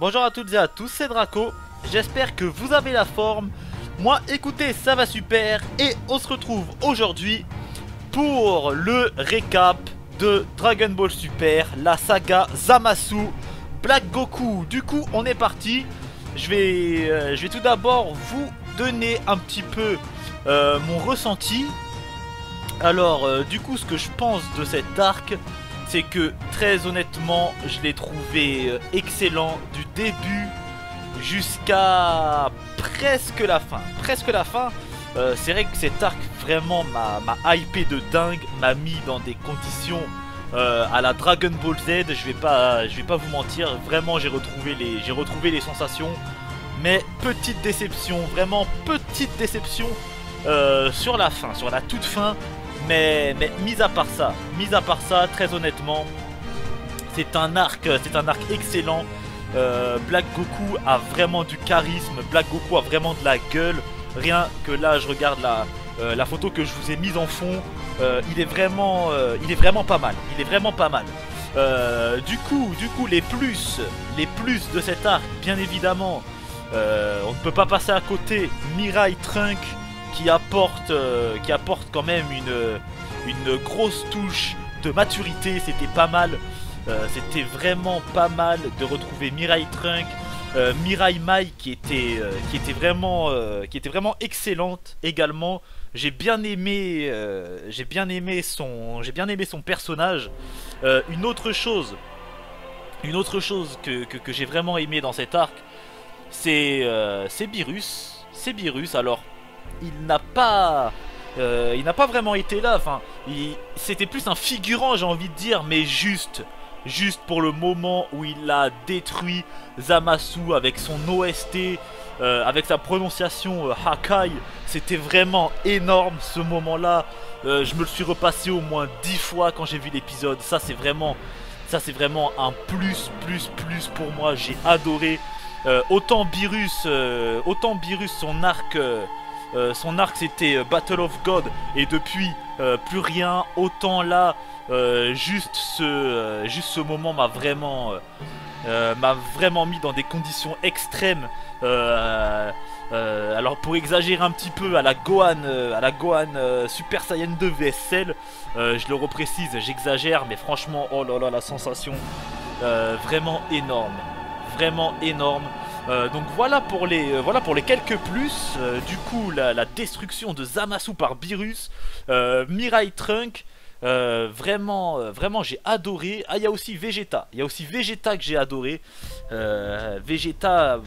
Bonjour à toutes et à tous, c'est Draco. J'espère que vous avez la forme. Moi, écoutez, ça va super. Et on se retrouve aujourd'hui pour le récap de Dragon Ball Super, la saga Zamasu, Black Goku. Du coup, on est parti. Je vais tout d'abord vous donner un petit peu mon ressenti. Alors, du coup, ce que je pense de cet arc, c'est que très honnêtement, je l'ai trouvé excellent du début jusqu'à presque la fin. C'est vrai que cet arc vraiment m'a hypé de dingue, m'a mis dans des conditions à la Dragon Ball Z. Je vais pas vous mentir, vraiment j'ai retrouvé les sensations. Mais petite déception, vraiment petite déception sur la fin, sur la toute fin. Mais mis à part ça, très honnêtement, c'est un arc excellent. Black Goku a vraiment du charisme, Black Goku a vraiment de la gueule. Rien que là, je regarde la photo que je vous ai mise en fond, il est vraiment pas mal. Du coup, les plus de cet arc, bien évidemment, on ne peut pas passer à côté. Mirai Trunk qui apporte quand même une grosse touche de maturité. C'était pas mal, c'était vraiment pas mal de retrouver Mirai Trunk, Mirai Mai qui était vraiment excellente également. J'ai bien aimé son personnage. Une autre chose que j'ai vraiment aimé dans cet arc, c'est Beerus. Alors il n'a pas vraiment été là, enfin c'était plus un figurant, j'ai envie de dire, mais juste pour le moment où il a détruit Zamasu avec son OST, avec sa prononciation Hakai. C'était vraiment énorme ce moment là. Je me le suis repassé au moins 10 fois quand j'ai vu l'épisode. Ça c'est vraiment un plus pour moi. J'ai adoré. Autant Beerus son arc c'était Battle of God, et depuis plus rien. Autant là, juste ce moment m'a vraiment mis dans des conditions extrêmes. Alors pour exagérer un petit peu, à la Gohan Super Saiyan 2 vs Cell, je le reprécise, j'exagère, mais franchement, oh là là, la sensation vraiment énorme. Donc voilà pour les quelques plus. Du coup, la destruction de Zamasu par Beerus, Mirai Trunk, vraiment j'ai adoré. Ah, il y a aussi Vegeta que j'ai adoré. Vegeta,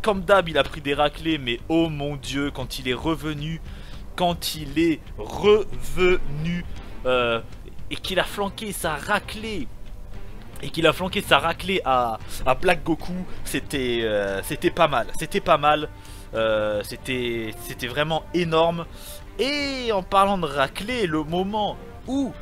comme d'hab, il a pris des raclées, mais oh mon dieu, quand il est revenu, et qu'il a flanqué sa raclée, à Black Goku, c'était pas mal. C'était vraiment énorme. Et en parlant de raclée, le moment où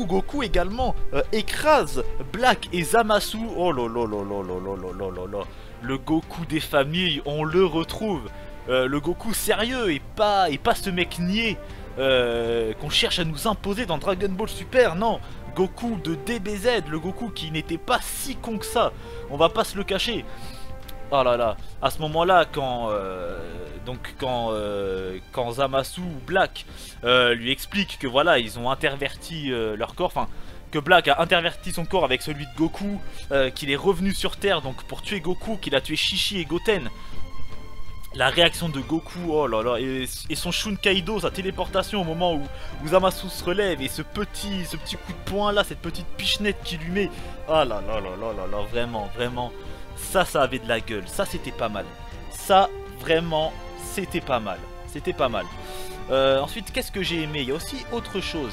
Goku également écrase Black et Zamasu, oh là là là là là là là là, le Goku des familles, on le retrouve. Le Goku sérieux, et pas ce mec niais qu'on cherche à nous imposer dans Dragon Ball Super. Non, Goku de DBZ, le Goku qui n'était pas si con que ça, on va pas se le cacher. Oh là là, à ce moment-là, quand Zamasu ou Black lui explique que voilà, ils ont interverti leur corps, enfin que Black a interverti son corps avec celui de Goku, qu'il est revenu sur Terre donc pour tuer Goku, qu'il a tué Shishi et Goten. La réaction de Goku, oh là là, et son Shunkaido, sa téléportation au moment où Zamasu se relève, et ce petit coup de poing là, cette petite pichenette qu'il lui met. Ah là là là là là là, vraiment, ça avait de la gueule, ça c'était pas mal. Ça, vraiment, c'était pas mal. Ensuite, qu'est-ce que j'ai aimé? Il y a aussi autre chose,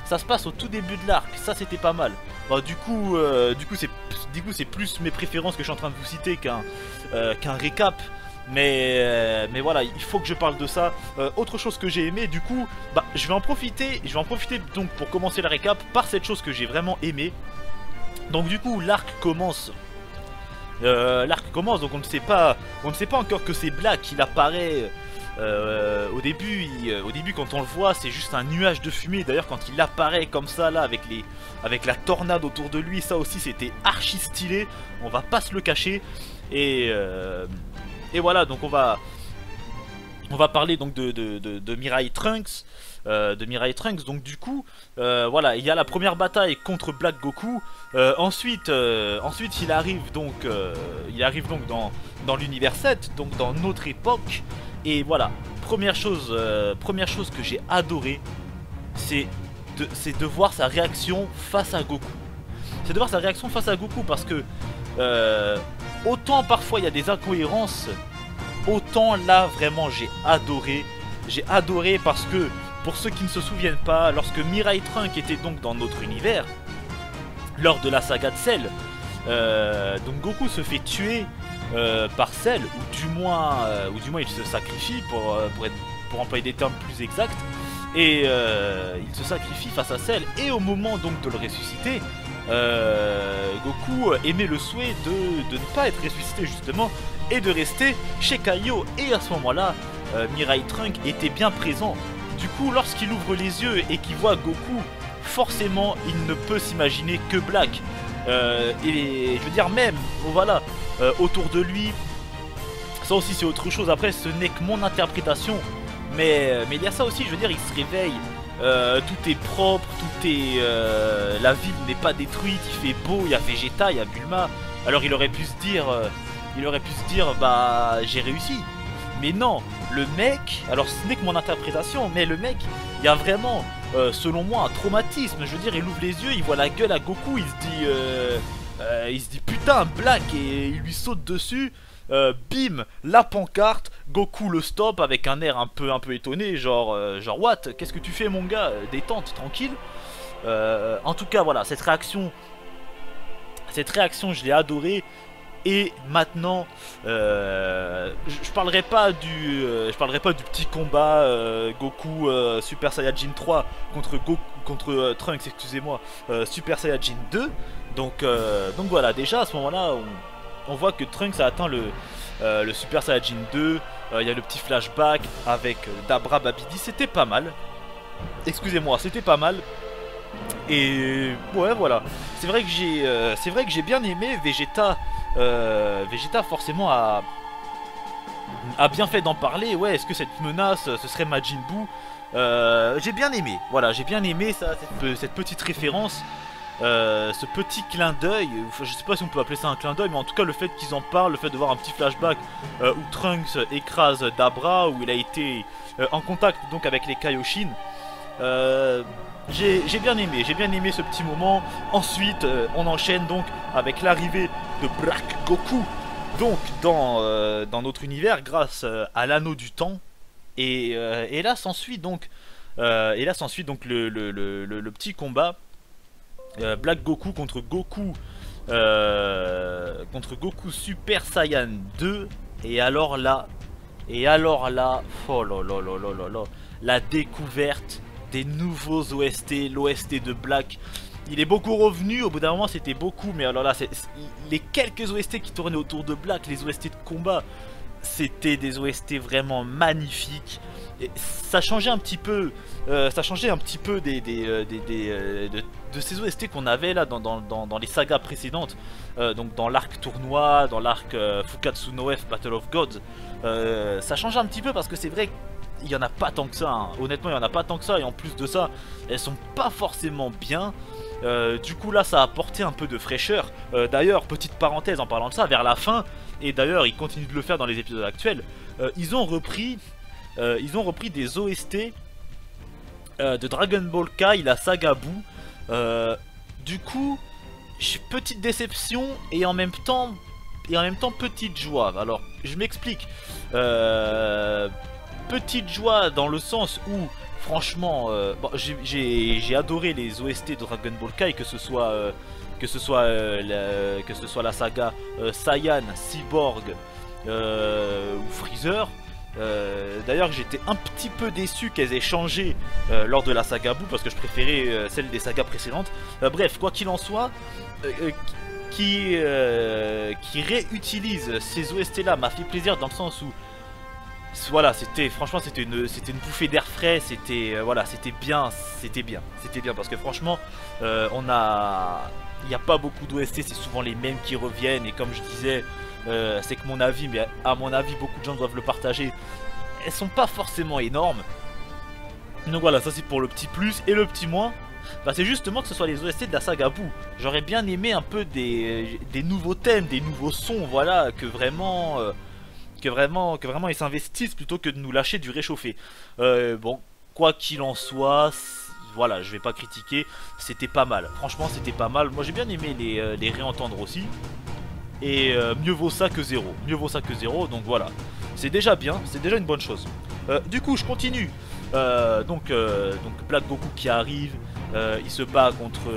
ça se passe au tout début de l'arc, ça c'était pas mal. Bon, du coup c'est plus mes préférences que je suis en train de vous citer qu'un récap. Mais voilà, il faut que je parle de ça. Autre chose que j'ai aimé, du coup, bah, je vais en profiter donc pour commencer la récap par cette chose que j'ai vraiment aimé. Donc du coup, l'arc commence, donc on ne sait pas encore que c'est Black. Il apparaît Au début quand on le voit c'est juste un nuage de fumée. D'ailleurs quand il apparaît comme ça là avec la tornade autour de lui, ça aussi c'était archi stylé, on va pas se le cacher. Et voilà, donc on va parler donc de Mirai Trunks. Donc du coup voilà, il y a la première bataille contre Black Goku. Ensuite il arrive donc dans l'univers 7, donc dans notre époque. Et voilà, première chose que j'ai adoré, c'est de voir sa réaction face à Goku. C'est de voir sa réaction face à Goku parce que autant parfois il y a des incohérences, autant là vraiment j'ai adoré. J'ai adoré parce que, pour ceux qui ne se souviennent pas, lorsque Mirai Trunks était donc dans notre univers, lors de la saga de Cell, donc Goku se fait tuer par Cell, ou du moins il se sacrifie pour employer des termes plus exacts, et il se sacrifie face à Cell, et au moment donc de le ressusciter, Goku émet le souhait de ne pas être ressuscité justement, et de rester chez Kaio, et à ce moment-là, Mirai Trunks était bien présent. Du coup, lorsqu'il ouvre les yeux et qu'il voit Goku, forcément, il ne peut s'imaginer que Black. Et je veux dire même, voilà, autour de lui, ça aussi c'est autre chose. Après, ce n'est que mon interprétation, mais il y a ça aussi. Je veux dire, il se réveille, tout est propre, la ville n'est pas détruite, il fait beau, il y a Vegeta, il y a Bulma. Alors il aurait pu se dire, bah j'ai réussi. Mais non, le mec, alors ce n'est que mon interprétation, mais le mec, il y a vraiment, selon moi, un traumatisme. Je veux dire, il ouvre les yeux, il voit la gueule à Goku, il se dit putain, Black, et il lui saute dessus. Bim, la pancarte, Goku le stop avec un air un peu étonné, genre what, qu'est-ce que tu fais mon gars, détente, tranquille. En tout cas voilà, cette réaction je l'ai adorée. Et maintenant, je parlerai pas du petit combat Goku Super Saiyajin 3 contre Trunks, excusez-moi, Super Saiyajin 2. Donc voilà, déjà à ce moment-là, on voit que Trunks a atteint le Super Saiyajin 2. Il y a le petit flashback avec Dabra Babidi, c'était pas mal. Excusez-moi, c'était pas mal. Et ouais, voilà, c'est vrai que j'ai bien aimé Vegeta. Vegeta forcément a bien fait d'en parler. Ouais, est-ce que cette menace ce serait Majin Buu? J'ai bien aimé, voilà, j'ai bien aimé ça, cette petite référence, ce petit clin d'œil. Je sais pas si on peut appeler ça un clin d'œil, mais en tout cas le fait qu'ils en parlent, le fait de voir un petit flashback où Trunks écrase Dabra, où il a été en contact donc avec les Kaioshin. J'ai bien aimé ce petit moment. Ensuite on enchaîne donc avec l'arrivée de Black Goku, donc dans notre univers grâce à l'anneau du temps. Et là s'ensuit donc le petit combat Black Goku contre Goku Super Saiyan 2. Et alors là, oh là là là là là là, la découverte des nouveaux OST, l'OST de Black. Il est beaucoup revenu, au bout d'un moment c'était beaucoup, mais alors là, les quelques OST qui tournaient autour de Black, les OST de combat, c'était des OST vraiment magnifiques. Et ça changeait un petit peu, de ces OST qu'on avait là dans les sagas précédentes, donc dans l'arc tournoi, dans l'arc Fukatsu no F Battle of Gods. Ça change un petit peu parce que c'est vrai qu'il n'y en a pas tant que ça, hein. Honnêtement il n'y en a pas tant que ça, et en plus de ça elles sont pas forcément bien. Du coup là ça a apporté un peu de fraîcheur. D'ailleurs, petite parenthèse en parlant de ça, vers la fin, et d'ailleurs ils continuent de le faire dans les épisodes actuels, ils ont repris des OST de Dragon Ball Kai, la saga Buu. Du coup, petite déception et en même temps petite joie. Alors je m'explique. Petite joie dans le sens où franchement bon, j'ai adoré les OST de Dragon Ball Kai, que ce soit la saga Saiyan, Cyborg ou Freezer. D'ailleurs j'étais un petit peu déçu qu'elles aient changé lors de la saga Buu, parce que je préférais celle des sagas précédentes. Bref, quoi qu'il en soit, qui réutilise ces OST là m'a fait plaisir, dans le sens où Voilà, franchement c'était une bouffée d'air frais, voilà, c'était bien parce que franchement il n'y a pas beaucoup d'OST, c'est souvent les mêmes qui reviennent et comme je disais c'est que mon avis, mais à mon avis beaucoup de gens doivent le partager, elles sont pas forcément énormes. Donc voilà, ça c'est pour le petit plus. Et le petit moins, bah, c'est justement que ce soit les OST de la saga Boo. J'aurais bien aimé un peu des nouveaux thèmes, des nouveaux sons, voilà, que vraiment ils s'investissent plutôt que de nous lâcher du réchauffé. Bon, quoi qu'il en soit, voilà, je vais pas critiquer, c'était pas mal. Franchement, c'était pas mal. Moi, j'ai bien aimé les réentendre aussi. Et mieux vaut ça que zéro. Mieux vaut ça que zéro, donc voilà. C'est déjà bien, c'est déjà une bonne chose. Du coup, je continue. Donc Black Goku qui arrive, il se bat contre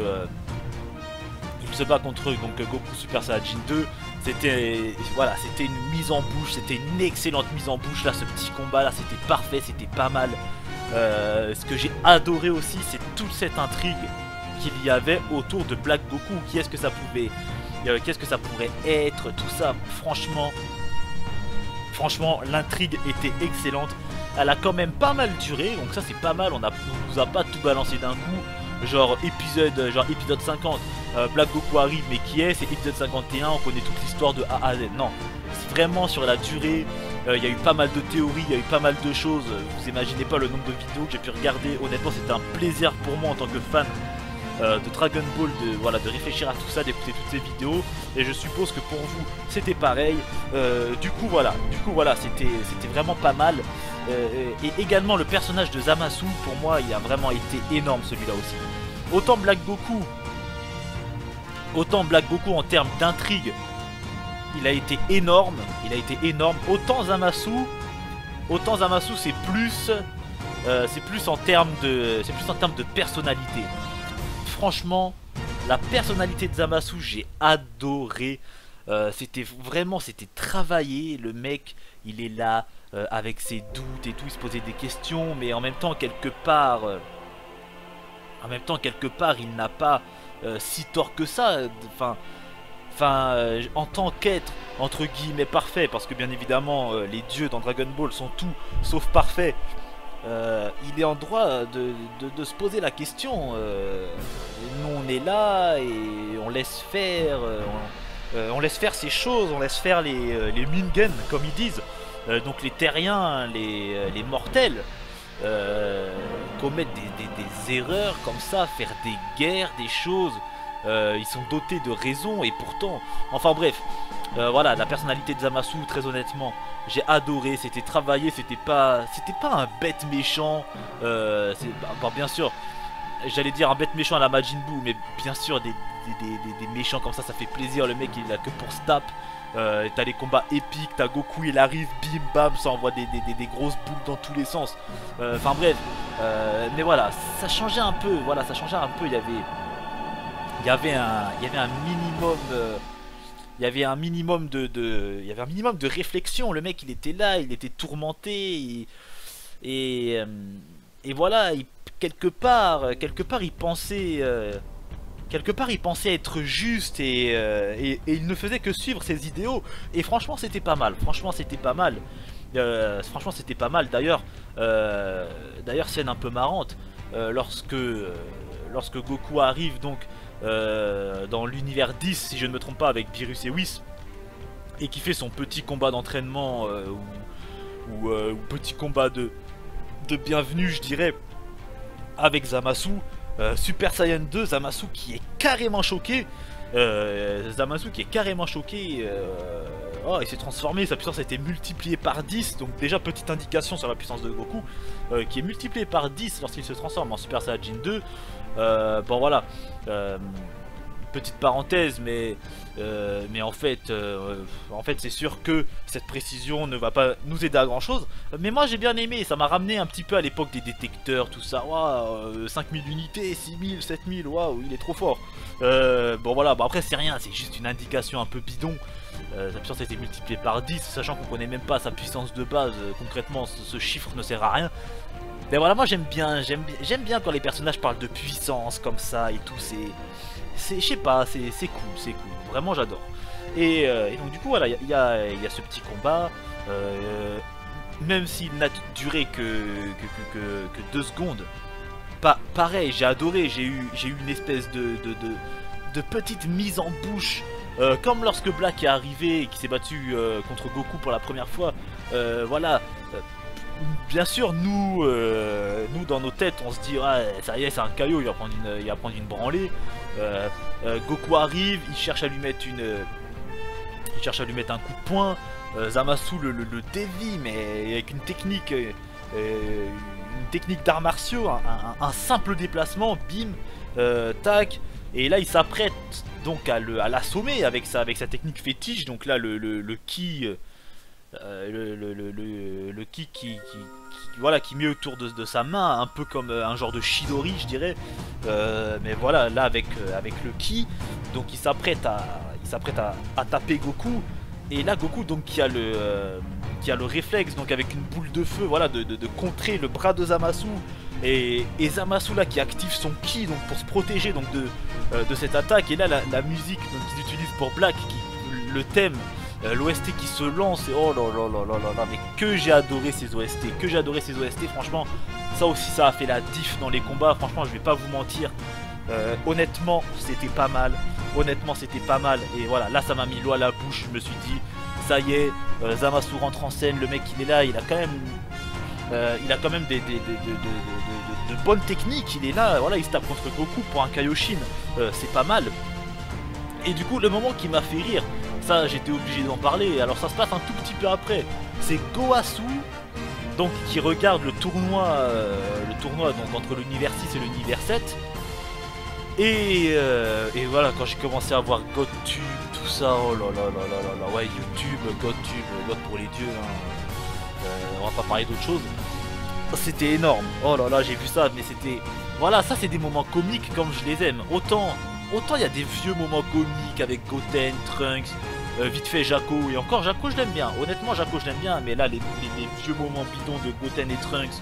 donc Goku Super Saiyajin 2. C'était voilà, c'était une mise en bouche, c'était une excellente mise en bouche là, ce petit combat là, c'était parfait, c'était pas mal. Ce que j'ai adoré aussi, c'est toute cette intrigue qu'il y avait autour de Black Goku. Qu'est-ce que ça pourrait être, tout ça. Franchement, l'intrigue était excellente. Elle a quand même pas mal duré, donc ça c'est pas mal. On nous a pas tout balancé d'un coup. Genre épisode 50, Black Goku arrive, mais qui est? C'est épisode 51, on connaît toute l'histoire de A à Z. Non, c'est vraiment sur la durée. Il y a eu pas mal de théories, il y a eu pas mal de choses. Vous imaginez pas le nombre de vidéos que j'ai pu regarder. Honnêtement, c'était un plaisir pour moi en tant que fan de Dragon Ball, de réfléchir à tout ça, d'écouter toutes ces vidéos. Et je suppose que pour vous, c'était pareil. Du coup, voilà, c'était vraiment pas mal. Et également le personnage de Zamasu, pour moi, il a vraiment été énorme celui-là aussi. Autant Black Goku en termes d'intrigue, il a été énorme. Autant Zamasu c'est plus en termes de personnalité. Franchement, la personnalité de Zamasu, j'ai adoré. C'était travaillé. Le mec, il est là avec ses doutes et tout, il se posait des questions, mais en même temps quelque part, il n'a pas si tort que ça. En tant qu'être entre guillemets parfait, parce que bien évidemment les dieux dans Dragon Ball sont tout sauf parfaits. Il est en droit de se poser la question. Nous on est là et on laisse faire, on laisse faire ces choses, on laisse faire les Mingen comme ils disent, donc les terriens, les mortels, commettre des erreurs comme ça, faire des guerres, des choses. Ils sont dotés de raison et pourtant, enfin bref, voilà, la personnalité de Zamasu, très honnêtement, j'ai adoré. C'était travaillé, c'était pas un bête méchant. Bien sûr, j'allais dire un bête méchant à la Majin Buu, mais bien sûr des méchants comme ça fait plaisir. Le mec il a que pour se taper. T'as les combats épiques, t'as Goku il arrive, bim bam, ça envoie des grosses boules dans tous les sens. Enfin bref, mais voilà, ça changeait un peu. Il y avait un minimum de réflexion. Le mec il était là, il était tourmenté et voilà, quelque part il pensait être juste et il ne faisait que suivre ses idéaux. Et franchement c'était pas mal. D'ailleurs scène un peu marrante, lorsque Goku arrive donc dans l'univers 10 si je ne me trompe pas, avec Beerus et Whis, et qui fait son petit combat d'entraînement ou petit combat de bienvenue je dirais avec Zamasu, Super Saiyan 2, Zamasu qui est carrément choqué. Oh, il s'est transformé, sa puissance a été multipliée par 10. Donc déjà petite indication sur la puissance de Goku, qui est multipliée par 10 lorsqu'il se transforme en Super Saiyajin 2. Bon voilà, petite parenthèse, mais en fait c'est sûr que cette précision ne va pas nous aider à grand chose. Mais moi j'ai bien aimé, ça m'a ramené un petit peu à l'époque des détecteurs, tout ça. Waouh, 5000 unités, 6000, 7000, waouh, il est trop fort. Bon voilà, bon après c'est rien, c'est juste une indication un peu bidon. Sa puissance a été multipliée par 10, sachant qu'on connaît même pas sa puissance de base. Concrètement ce chiffre ne sert à rien. Mais voilà, moi j'aime bien quand les personnages parlent de puissance comme ça et tout. Je sais pas, c'est cool, vraiment j'adore. Et donc du coup voilà, il y a ce petit combat. même s'il n'a duré que 2 secondes, pareil, j'ai adoré, j'ai eu une espèce de petite mise en bouche, comme lorsque Black est arrivé et qui s'est battu contre Goku pour la première fois. Voilà, bien sûr, nous dans nos têtes, on se dit ah, ça y est, c'est un caillou, il va prendre une branlée. Goku arrive, il cherche à lui mettre un coup de poing. Zamasu le dévie, mais avec une technique d'arts martiaux, un simple déplacement, bim, tac. Et là il s'apprête donc à l'assommer avec sa technique fétiche. Donc là le ki, le ki voilà, qui met autour de sa main, un peu comme un genre de Chidori, je dirais. Mais voilà, là avec le ki, donc il s'apprête à taper Goku. Et là Goku donc qui a le réflexe, donc avec une boule de feu, voilà, de contrer le bras de Zamasu. Et Zamasu là qui active son ki donc pour se protéger donc de cette attaque. Et là la musique qu'ils utilisent pour Black, le thème, l'OST qui se lance, et oh là là là là là, mais que j'ai adoré ces OST, franchement, ça aussi ça a fait la diff dans les combats, franchement je vais pas vous mentir, honnêtement c'était pas mal, et voilà, là ça m'a mis l'eau à la bouche, je me suis dit, ça y est, Zamasu rentre en scène, le mec il est là, il a quand même de bonnes techniques, il est là, voilà, il se tape contre Goku pour un Kaioshin, c'est pas mal. Et du coup le moment qui m'a fait rire, ça j'étais obligé d'en parler, alors ça se passe un tout petit peu après, c'est Goasu donc qui regarde le tournoi donc entre l'univers 6 et l'univers 7. Et voilà, quand j'ai commencé à voir GodTube, tout ça, oh là là là là là, ouais, YouTube, GodTube, God pour les dieux, hein. On va pas parler d'autre chose. C'était énorme, oh là là, j'ai vu ça, mais c'était... Voilà, ça c'est des moments comiques comme je les aime. Autant il y a des vieux moments comiques avec Goten, Trunks, vite fait Jaco, et encore Jaco je l'aime bien, honnêtement Jaco je l'aime bien, mais là les vieux moments bidons de Goten et Trunks,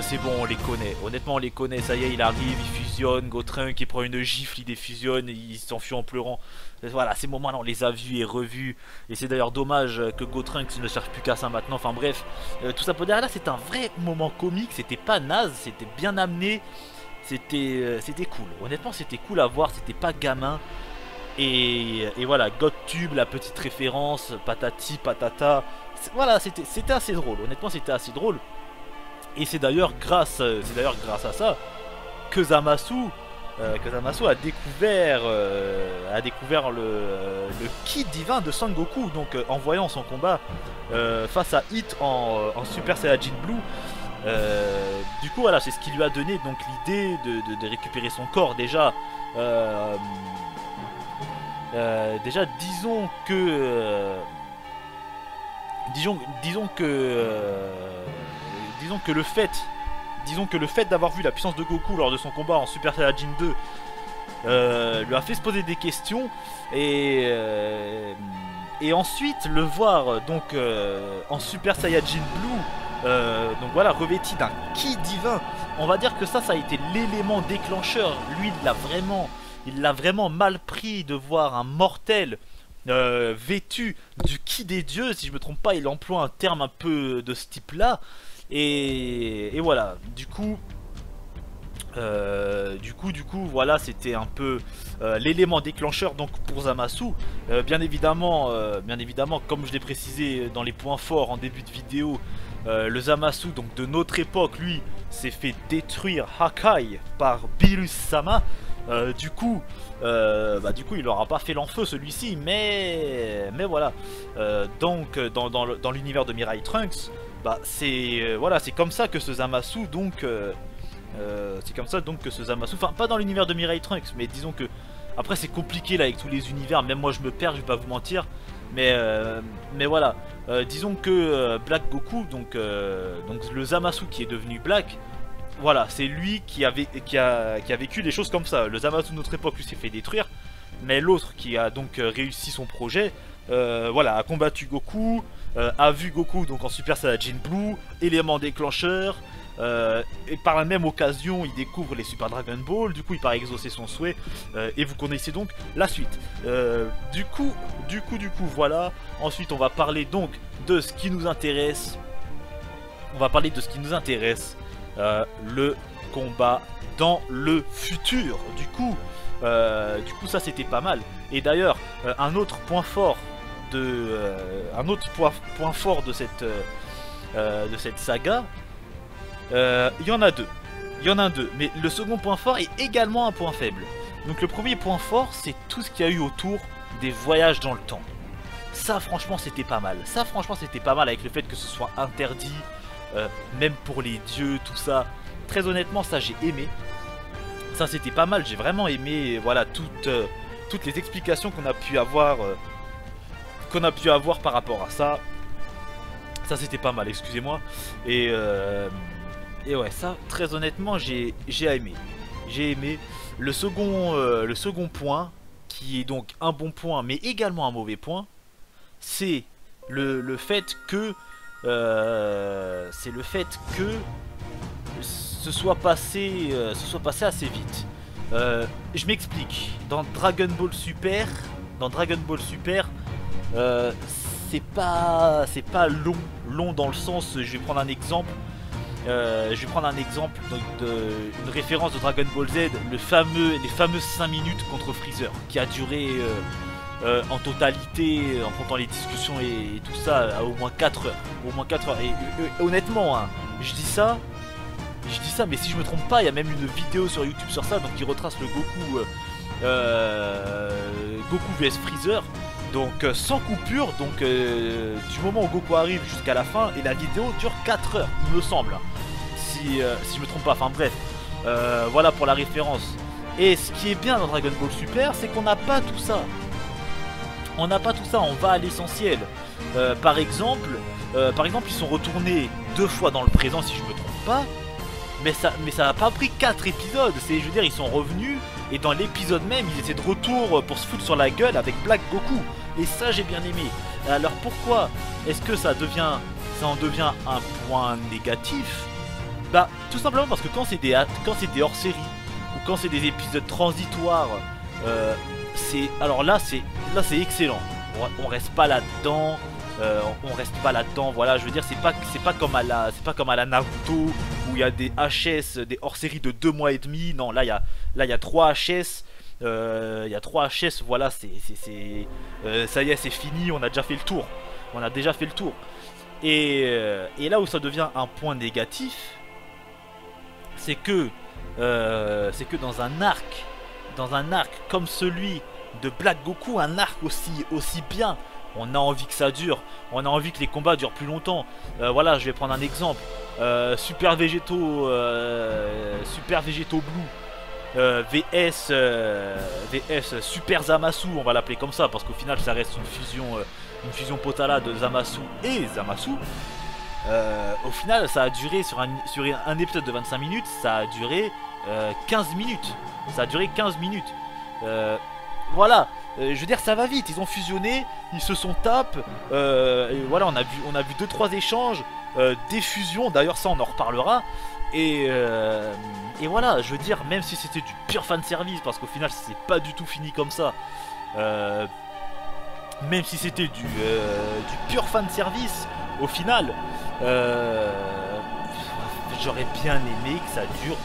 c'est bon, on les connaît, honnêtement on les connaît, ça y est, il arrive, il fusionne, Gotrunk il prend une gifle, il défusionne, il s'enfuit en pleurant. Voilà, ces moments là on les a vus et revus, et c'est d'ailleurs dommage que Gotrunk ne serve plus qu'à ça maintenant, enfin bref, tout ça pour dire, là c'est un vrai moment comique, c'était pas naze, c'était bien amené, c'était cool, honnêtement c'était cool à voir, c'était pas gamin. Et voilà, GodTube, la petite référence, patati patata, voilà, c'était assez drôle, honnêtement c'était assez drôle. Et c'est d'ailleurs grâce à ça que Zamasu a découvert le ki divin de Sangoku, donc en voyant son combat face à Hit en Super Saiyajin Blue. Du coup voilà, c'est ce qui lui a donné donc l'idée de récupérer son corps. Déjà disons que le fait d'avoir vu la puissance de Goku lors de son combat en Super Saiyajin 2 lui a fait se poser des questions, et ensuite le voir donc en Super Saiyajin Blue, donc voilà, revêti d'un ki divin. On va dire que ça a été l'élément déclencheur. Lui il l'a vraiment mal pris de voir un mortel vêtu du ki des dieux, si je me trompe pas, il emploie un terme un peu de ce type là, et voilà, du coup voilà, c'était un peu l'élément déclencheur donc pour Zamasu. Bien évidemment, comme je l'ai précisé dans les points forts en début de vidéo, le Zamasu donc de notre époque, lui, s'est fait détruire Hakai par Beerus-sama. Du coup il aura pas fait l'enfeu celui-ci, mais voilà, donc dans l'univers de Mirai Trunks, bah c'est voilà, c'est comme ça que ce Zamasu donc enfin pas dans l'univers de Mirai Trunks, mais disons que après c'est compliqué là avec tous les univers, même moi je me perds, je vais pas vous mentir, mais voilà, disons que Black Goku, donc le Zamasu qui est devenu Black, voilà, c'est lui qui a vécu des choses comme ça. Le Zamasu de notre époque lui s'est fait détruire, mais l'autre qui a donc réussi son projet, voilà, a combattu Goku, a vu Goku donc en Super Saiyajin Blue, élément déclencheur, et par la même occasion il découvre les Super Dragon Ball, du coup il part exaucer son souhait, et vous connaissez donc la suite. Du coup voilà, ensuite on va parler donc de ce qui nous intéresse, on va parler de ce qui nous intéresse, le combat dans le futur. Du coup ça c'était pas mal. Et d'ailleurs, un autre point fort de cette saga, il y en a deux. Il y en a deux, mais le second point fort est également un point faible. Donc le premier point fort, c'est tout ce qu'il y a eu autour des voyages dans le temps. Ça franchement c'était pas mal. Ça franchement c'était pas mal avec le fait que ce soit interdit, même pour les dieux, tout ça. Très honnêtement, ça j'ai aimé. Ça c'était pas mal, j'ai vraiment aimé, voilà, toutes les explications qu'on a pu avoir par rapport à ça. Ça c'était pas mal, excusez-moi. Et ouais, ça très honnêtement j'ai aimé. J'ai aimé. Le second point, qui est donc un bon point mais également un mauvais point, c'est le fait que ce soit passé assez vite. Je m'explique. Dans Dragon Ball Super, c'est pas long dans le sens. Je vais prendre un exemple. Donc, une référence de Dragon Ball Z, les fameuses 5 minutes contre Freezer, qui a duré en totalité, en comptant les discussions et tout ça, à au moins 4 heures. Et honnêtement, hein, je dis ça, mais si je me trompe pas, il y a même une vidéo sur YouTube sur ça, donc qui retrace le Goku vs Freezer. Donc sans coupure, donc du moment où Goku arrive jusqu'à la fin, et la vidéo dure 4 heures, il me semble, si je me trompe pas, enfin bref, voilà pour la référence. Et ce qui est bien dans Dragon Ball Super, c'est qu'on n'a pas tout ça. On va à l'essentiel. Par exemple, ils sont retournés 2 fois dans le présent, si je me trompe pas, mais ça n'a pas pris 4 épisodes, je veux dire, ils sont revenus, et dans l'épisode même, ils étaient de retour pour se foutre sur la gueule avec Black Goku. Et ça, j'ai bien aimé. Alors pourquoi est-ce que ça en devient un point négatif? Bah, tout simplement parce que quand c'est des hors-série, ou quand c'est des épisodes transitoires, alors là c'est excellent. On reste pas là-dedans. Voilà, je veux dire, c'est pas comme à la Naruto où il y a des HS, des hors-série de 2 mois et demi. Non, là il y a 3 HS. Voilà, ça y est, c'est fini, on a déjà fait le tour. Et là où ça devient un point négatif, c'est que dans un arc comme celui de Black Goku, un arc aussi bien, on a envie que ça dure, on a envie que les combats durent plus longtemps. Voilà, je vais prendre un exemple. Super Végéto Blue VS Super Zamasu, on va l'appeler comme ça parce qu'au final ça reste une fusion Potala de Zamasu et Zamasu. Au final ça a duré sur un épisode de 25 minutes, ça a duré 15 minutes. Voilà, je veux dire, ça va vite, ils ont fusionné, ils se sont tapés, et voilà, on a vu 2-3 échanges, des fusions, d'ailleurs ça on en reparlera. Et voilà, je veux dire, même si c'était du pur fanservice, parce qu'au final c'est pas du tout fini comme ça, même si c'était du pur fanservice, au final, j'aurais bien aimé que ça dure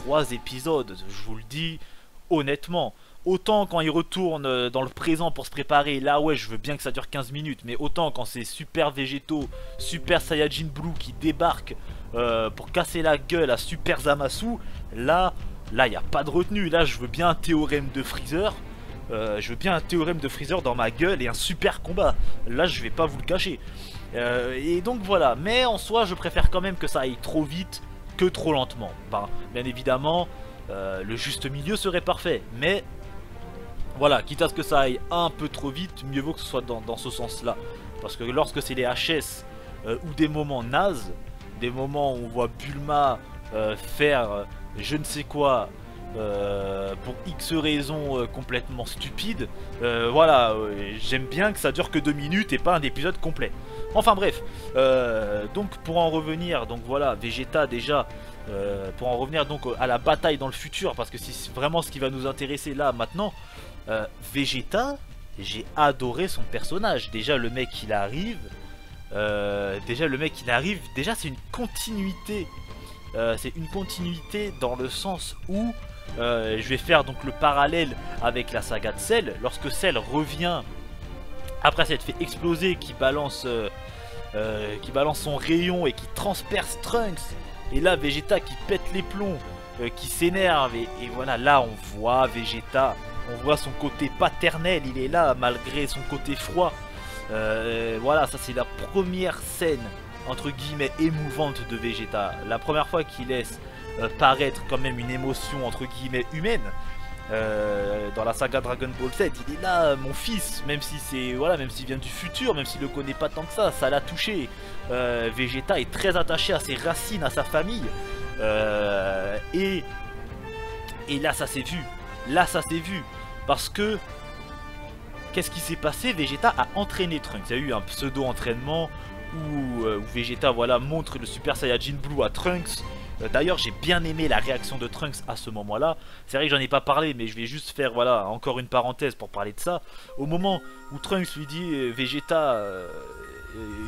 2-3 épisodes, je vous le dis honnêtement. Autant quand ils retournent dans le présent pour se préparer, là ouais je veux bien que ça dure 15 minutes, mais autant quand c'est Super Végéto, Super Saiyajin Blue qui débarque pour casser la gueule à Super Zamasu, là il n'y a pas de retenue. Là je veux bien un théorème de Freezer, dans ma gueule et un super combat. Là je vais pas vous le cacher. Et donc voilà, mais en soi je préfère quand même que ça aille trop vite que trop lentement. Bah, bien évidemment le juste milieu serait parfait, mais voilà, quitte à ce que ça aille un peu trop vite, mieux vaut que ce soit dans ce sens-là. Parce que lorsque c'est les HS ou des moments nazes, des moments où on voit Bulma faire je ne sais quoi pour X raisons complètement stupides, voilà, j'aime bien que ça dure que 2 minutes et pas un épisode complet. Enfin bref, donc pour en revenir, donc voilà, Vegeta déjà, pour en revenir donc à la bataille dans le futur, parce que c'est vraiment ce qui va nous intéresser là maintenant. Vegeta, j'ai adoré son personnage. Déjà le mec il arrive, Déjà le mec il arrive, déjà c'est une continuité. C'est une continuité dans le sens où je vais faire donc le parallèle avec la saga de Cell. Lorsque Cell revient après s'être fait exploser, qui balance son rayon et qui transperce Trunks, et là Vegeta qui pète les plombs, qui s'énerve, et voilà, là on voit Vegeta, on voit son côté paternel, il est là malgré son côté froid. Voilà, ça c'est la première scène entre guillemets émouvante de Vegeta, la première fois qu'il laisse paraître quand même une émotion entre guillemets humaine. Dans la saga Dragon Ball Z, il est là, mon fils, même si c'est voilà, même s'il vient du futur, même s'il le connaît pas tant que ça l'a touché. Vegeta est très attaché à ses racines, à sa famille, et là ça s'est vu, parce que qu'est-ce qui s'est passé? Vegeta a entraîné Trunks. Il y a eu un pseudo entraînement où Vegeta voilà montre le Super Saiyajin Blue à Trunks. D'ailleurs j'ai bien aimé la réaction de Trunks à ce moment là. C'est vrai que j'en ai pas parlé, mais je vais juste faire voilà encore une parenthèse pour parler de ça. Au moment où Trunks lui dit Vegeta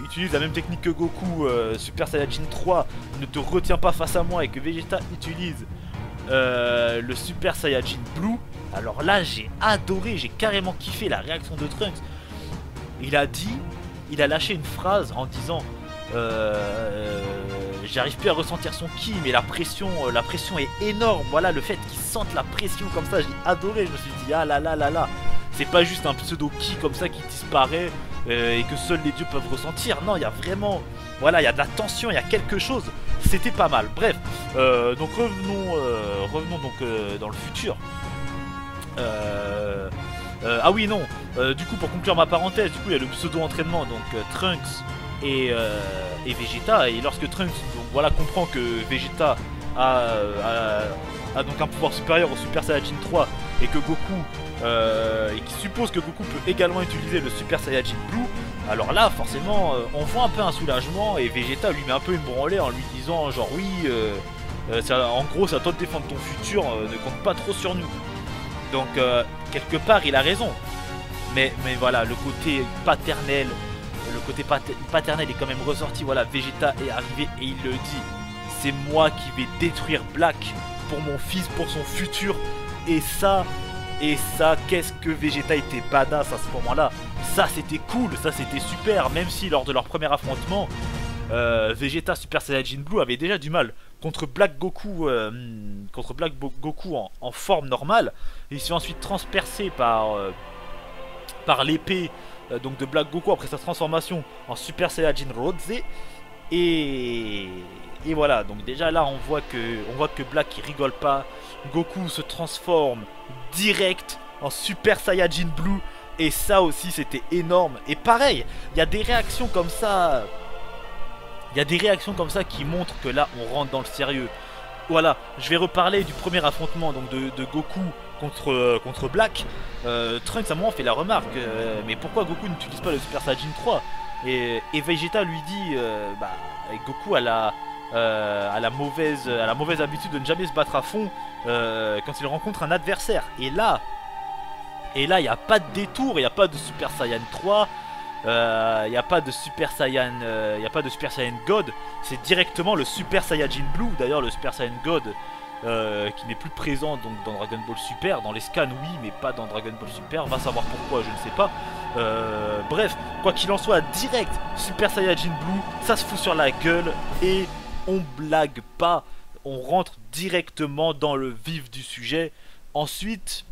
utilise la même technique que Goku, Super Saiyajin 3, ne te retiens pas face à moi, et que Vegeta utilise le Super Saiyajin Blue, alors là j'ai adoré, j'ai carrément kiffé la réaction de Trunks. Il a lâché une phrase en disant j'arrive plus à ressentir son ki, mais la pression est énorme. Voilà, le fait qu'il sente la pression comme ça, j'ai adoré. Je me suis dit ah là là là là, c'est pas juste un pseudo ki comme ça qui disparaît et que seuls les dieux peuvent ressentir. Non, il y a vraiment, voilà, il y a de la tension, il y a quelque chose. C'était pas mal. Bref, donc revenons donc dans le futur. Ah oui non, du coup pour conclure ma parenthèse, du coup il y a le pseudo entraînement, donc Trunks et Vegeta, et lorsque Trunks donc, voilà, comprend que Vegeta a donc un pouvoir supérieur au Super Saiyajin 3, et que Goku et qui suppose que Goku peut également utiliser le Super Saiyajin Blue, alors là forcément on voit un peu un soulagement, et Vegeta lui met un peu une branlée en lui disant genre oui en gros c'est à toi de défendre ton futur, ne compte pas trop sur nous. Donc quelque part il a raison, mais voilà, le côté paternel, est quand même ressorti. Voilà, Vegeta est arrivé et il le dit, c'est moi qui vais détruire Black pour mon fils, pour son futur. Et ça, qu'est-ce que Vegeta était badass à ce moment-là. Ça c'était cool, ça c'était super, même si lors de leur premier affrontement Vegeta Super Saiyajin Blue avait déjà du mal contre Black Goku, en forme normale. Il se fait ensuite transpercer par l'épée donc de Black Goku après sa transformation en Super Saiyajin Rose. Et voilà, donc déjà là on voit que Black il rigole pas. Goku se transforme direct en Super Saiyajin Blue, et ça aussi c'était énorme. Et pareil, il y a des réactions comme ça. Qui montrent que là on rentre dans le sérieux. Voilà, je vais reparler du premier affrontement donc de Goku contre Black. Trunks à un moment fait la remarque, mais pourquoi Goku n'utilise pas le Super Saiyajin 3? Et Vegeta lui dit Goku a la mauvaise habitude de ne jamais se battre à fond quand il rencontre un adversaire. Et là il n'y a pas de détour, il n'y a pas de Super Saiyan 3. Il n'y a pas de Super Saiyan, God, c'est directement le Super Saiyajin Blue. D'ailleurs le Super Saiyan God qui n'est plus présent donc dans Dragon Ball Super, dans les scans oui, mais pas dans Dragon Ball Super, va savoir pourquoi, je ne sais pas. Bref, quoi qu'il en soit, direct Super Saiyajin Blue, ça se fout sur la gueule, et on blague pas, on rentre directement dans le vif du sujet. Ensuite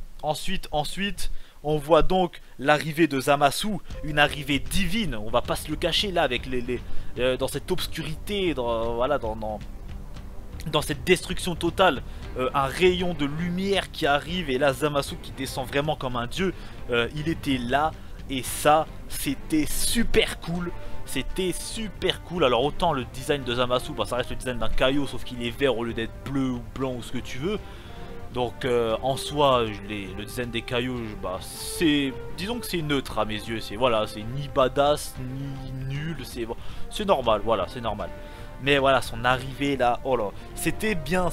on voit donc l'arrivée de Zamasu, une arrivée divine, on va pas se le cacher là, avec dans cette obscurité, dans cette destruction totale, un rayon de lumière qui arrive, et là Zamasu qui descend vraiment comme un dieu, il était là, et ça c'était super cool. Alors autant le design de Zamasu, ça reste le design d'un Kaio, sauf qu'il est vert au lieu d'être bleu ou blanc ou ce que tu veux. Donc en soi, le design des cailloux, disons que c'est neutre à mes yeux. C'est ni badass ni nul, c'est normal, voilà, c'est normal. Mais voilà, son arrivée là, oh là, c'était bien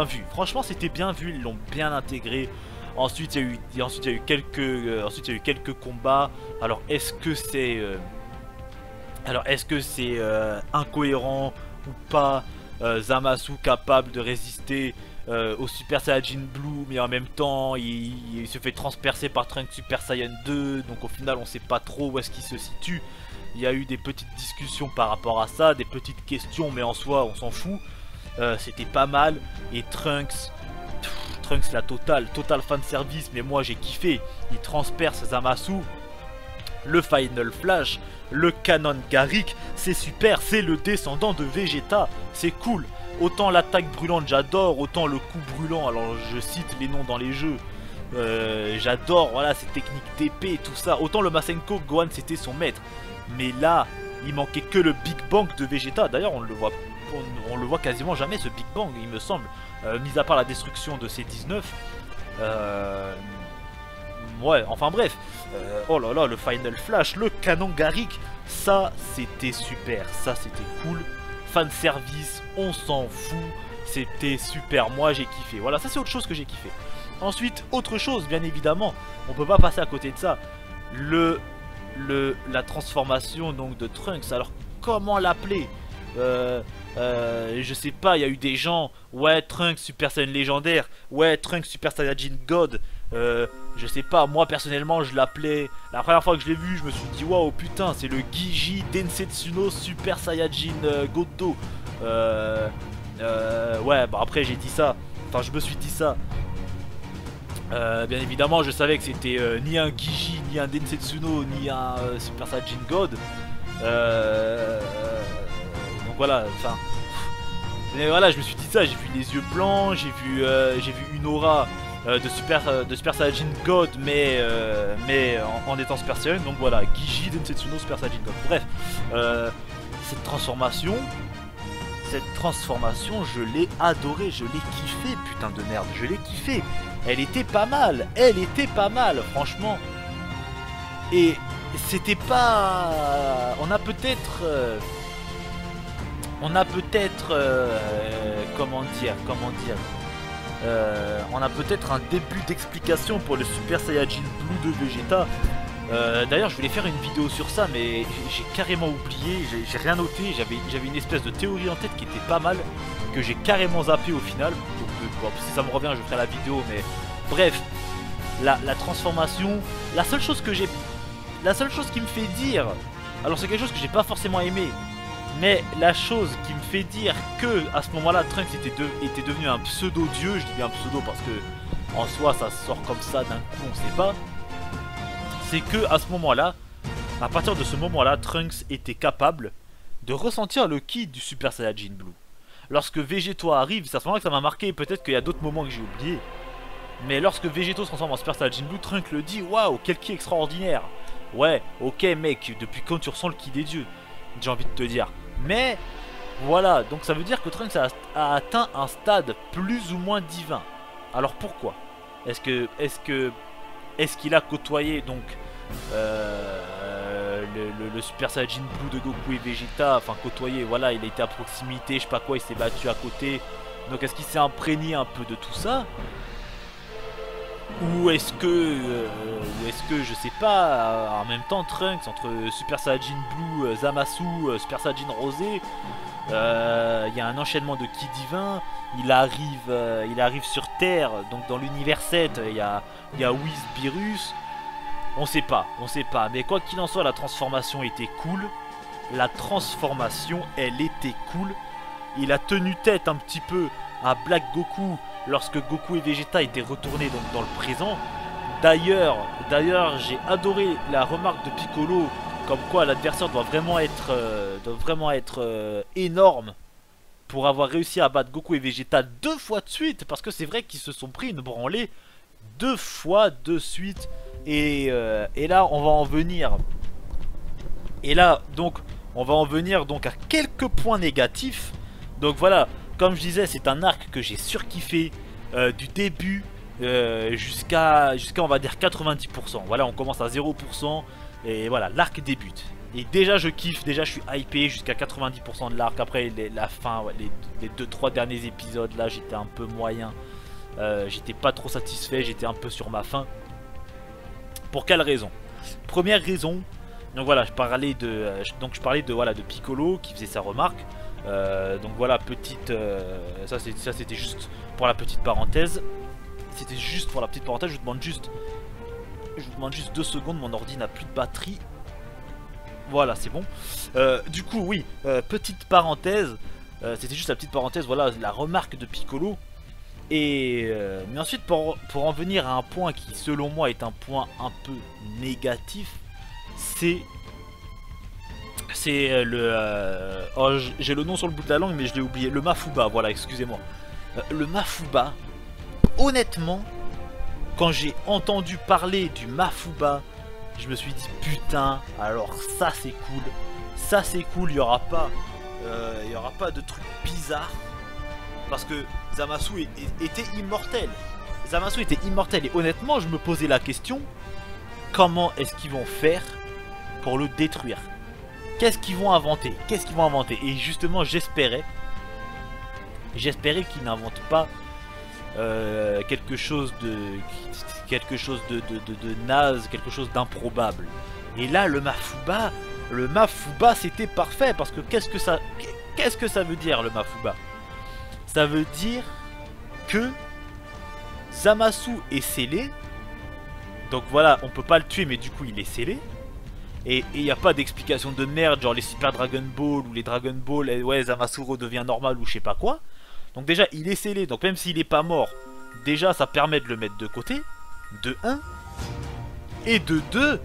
vu. Franchement, c'était bien vu, ils l'ont bien intégré. Ensuite, il y a eu quelques combats. Alors, est-ce que Alors est-ce que c'est incohérent ou pas, Zamasu capable de résister au Super Saiyajin Blue, mais en même temps il se fait transpercer par Trunks Super Saiyan 2, donc au final on sait pas trop où est-ce qu'il se situe. Il y a eu des petites discussions par rapport à ça, des petites questions, mais en soi on s'en fout. C'était pas mal. Et Trunks la total fan service, mais moi j'ai kiffé. Il transperce Zamasu, le Final Flash, le Canon Garrick, c'est super, c'est le descendant de Vegeta, c'est cool. Autant l'attaque brûlante j'adore, autant le coup brûlant, alors je cite les noms dans les jeux, j'adore, voilà, ces techniques d'épée et tout ça. Autant le Masenko, Gohan c'était son maître, mais là il manquait que le Big Bang de Vegeta. D'ailleurs on le voit quasiment jamais ce Big Bang il me semble, mis à part la destruction de C19. Ouais, enfin bref, oh là là, le Final Flash, le canon Garrick, ça c'était super, ça c'était cool. Fan service, on s'en fout, c'était super, moi j'ai kiffé. Voilà, ça c'est autre chose que j'ai kiffé. Ensuite, autre chose, bien évidemment, on peut pas passer à côté de ça. La transformation donc de Trunks, alors comment l'appeler? Je sais pas, il y a eu des gens, ouais, Trunks Super Saiyan légendaire, ouais, Trunks Super Saiyajin God. Je sais pas, moi personnellement je l'appelais, la première fois que je l'ai vu je me suis dit waouh putain c'est le Gigi Densetsuno Super Saiyajin Godo. Ouais bah après j'ai dit ça, enfin je me suis dit ça. Bien évidemment je savais que c'était ni un Gigi, ni un Densetsuno, ni un Super Saiyajin God. Donc voilà, enfin... Mais voilà, je me suis dit ça, j'ai vu les yeux blancs, j'ai vu une aura de Super Saiyajin God, mais en étant Super Saiyan. Donc voilà, Gigi Densetsuno Super Saiyajin God. Bref, cette transformation, je l'ai adorée, je l'ai kiffé, putain de merde, je l'ai kiffé. Elle était pas mal, franchement. Et c'était pas... On a peut-être... comment dire, on a peut-être un début d'explication pour le Super Saiyajin Blue de Vegeta. D'ailleurs je voulais faire une vidéo sur ça, mais j'ai carrément oublié, j'ai rien noté. J'avais une espèce de théorie en tête qui était pas mal, que j'ai carrément zappé au final. Donc bon, si ça me revient je ferai la vidéo, mais bref, la transformation, la seule chose qui me fait dire, alors c'est quelque chose que j'ai pas forcément aimé, mais la chose qui me fait dire que à ce moment-là Trunks était devenu un pseudo-dieu, je dis bien pseudo parce que en soi ça sort comme ça d'un coup, on sait pas, c'est que à ce moment-là, à partir de ce moment-là, Trunks était capable de ressentir le ki du Super Saiyajin Blue. Lorsque Végéto arrive, c'est à ce moment-là que ça m'a marqué, peut-être qu'il y a d'autres moments que j'ai oubliés, mais lorsque Végéto se transforme en Super Saiyajin Blue, Trunks le dit, waouh, quel ki extraordinaire. Ouais, ok mec, depuis quand tu ressens le ki des dieux, j'ai envie de te dire. Mais voilà, donc ça veut dire que Trunks a atteint un stade plus ou moins divin. Alors pourquoi? Est-ce qu'il a côtoyé donc le Super Saiyajin Blue de Goku et Vegeta? Enfin côtoyé, voilà, il a été à proximité, je sais pas quoi, il s'est battu à côté. Donc est-ce qu'il s'est imprégné un peu de tout ça? Ou est-ce que je sais pas, en même temps Trunks entre Super Saiyajin Blue, Zamasu, Super Saiyajin Rosé, il y a un enchaînement de ki divin, il arrive sur Terre, donc dans l'univers 7, il y a Whis Beerus, on sait pas, mais quoi qu'il en soit la transformation était cool, elle était cool, il a tenu tête un petit peu à Black Goku, lorsque Goku et Vegeta étaient retournés donc dans le présent. D'ailleurs, j'ai adoré la remarque de Piccolo, comme quoi l'adversaire doit vraiment être énorme pour avoir réussi à battre Goku et Vegeta 2 fois de suite, parce que c'est vrai qu'ils se sont pris une branlée 2 fois de suite. Et là, on va en venir. Donc à quelques points négatifs. Donc voilà. Comme je disais, c'est un arc que j'ai surkiffé du début jusqu'à on va dire 90%. Voilà, on commence à 0% et voilà, l'arc débute. Et déjà je kiffe, déjà je suis hypé jusqu'à 90% de l'arc. Après la fin, ouais, les 2-3 derniers épisodes là, j'étais un peu moyen. J'étais pas trop satisfait, j'étais un peu sur ma faim. Pour quelle raison? Première raison, Donc voilà, je parlais de voilà de Piccolo qui faisait sa remarque. Donc voilà, petite, ça c'était juste pour la petite parenthèse. C'était juste pour la petite parenthèse. Je vous demande juste 2 secondes. Mon ordi n'a plus de batterie. Voilà, c'est bon. Du coup, oui, petite parenthèse. C'était juste la petite parenthèse. Voilà, la remarque de Piccolo. Et mais ensuite, pour en venir à un point qui, selon moi, est un point un peu négatif, c'est le... oh, j'ai le nom sur le bout de la langue, mais je l'ai oublié. Le Mafuba, voilà, excusez-moi. Le Mafuba, honnêtement, quand j'ai entendu parler du Mafuba, je me suis dit, putain, alors ça c'est cool. Ça c'est cool, il n'y aura pas de trucs bizarres. Parce que Zamasu était immortel. Zamasu était immortel. Et honnêtement, je me posais la question, comment est-ce qu'ils vont faire pour le détruire? Qu'est-ce qu'ils vont inventer? Et justement, j'espérais qu'ils n'inventent pas quelque chose de naze, quelque chose d'improbable. Et là, le Mafuba c'était parfait. Parce que qu'est-ce que ça veut dire, le Mafuba? Ça veut dire que Zamasu est scellé. Donc voilà, on peut pas le tuer, mais du coup il est scellé. Et il n'y a pas d'explication de merde, genre les Super Dragon Ball ou les Dragon Ball, ouais, Zamasu redevient normal ou je sais pas quoi. Donc déjà, il est scellé, donc même s'il est pas mort, déjà ça permet de le mettre de côté, de 1. Et de 2,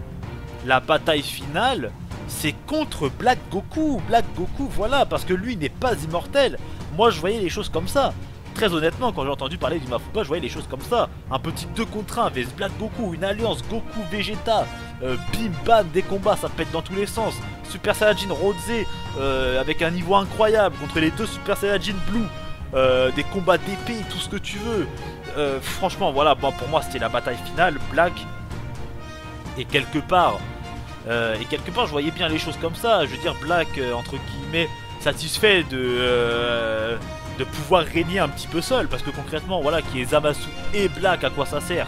la bataille finale, c'est contre Black Goku. Black Goku, voilà, parce que lui n'est pas immortel. Moi je voyais les choses comme ça. Très honnêtement, quand j'ai entendu parler du Mafuba, je voyais les choses comme ça. Un petit 2 contre 1 vs Black Goku, une alliance Goku Vegeta, bim bam, des combats, ça pète dans tous les sens. Super Saiyajin Rose avec un niveau incroyable contre les 2 Super Saiyajin Blue, des combats d'épée, tout ce que tu veux. Franchement, voilà, bon, pour moi c'était la bataille finale, Black. Et quelque part, je voyais bien les choses comme ça. Je veux dire, Black, entre guillemets, satisfait de pouvoir régner un petit peu seul, parce que concrètement, voilà, qui est Zamasu et Black, à quoi ça sert?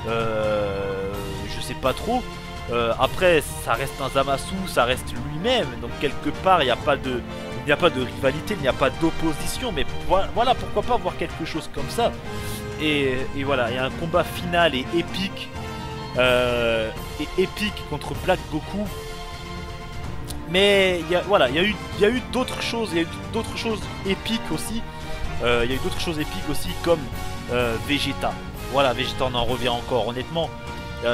Je sais pas trop. Après, ça reste un Zamasu, ça reste lui-même, donc quelque part, il n'y a pas de rivalité, il n'y a pas d'opposition, mais voilà, pourquoi pas voir quelque chose comme ça. Et voilà, il y a un combat final et épique, contre Black Goku. Mais il y a eu d'autres choses, épiques aussi. Comme Vegeta. Voilà, Vegeta, on en revient encore. Honnêtement,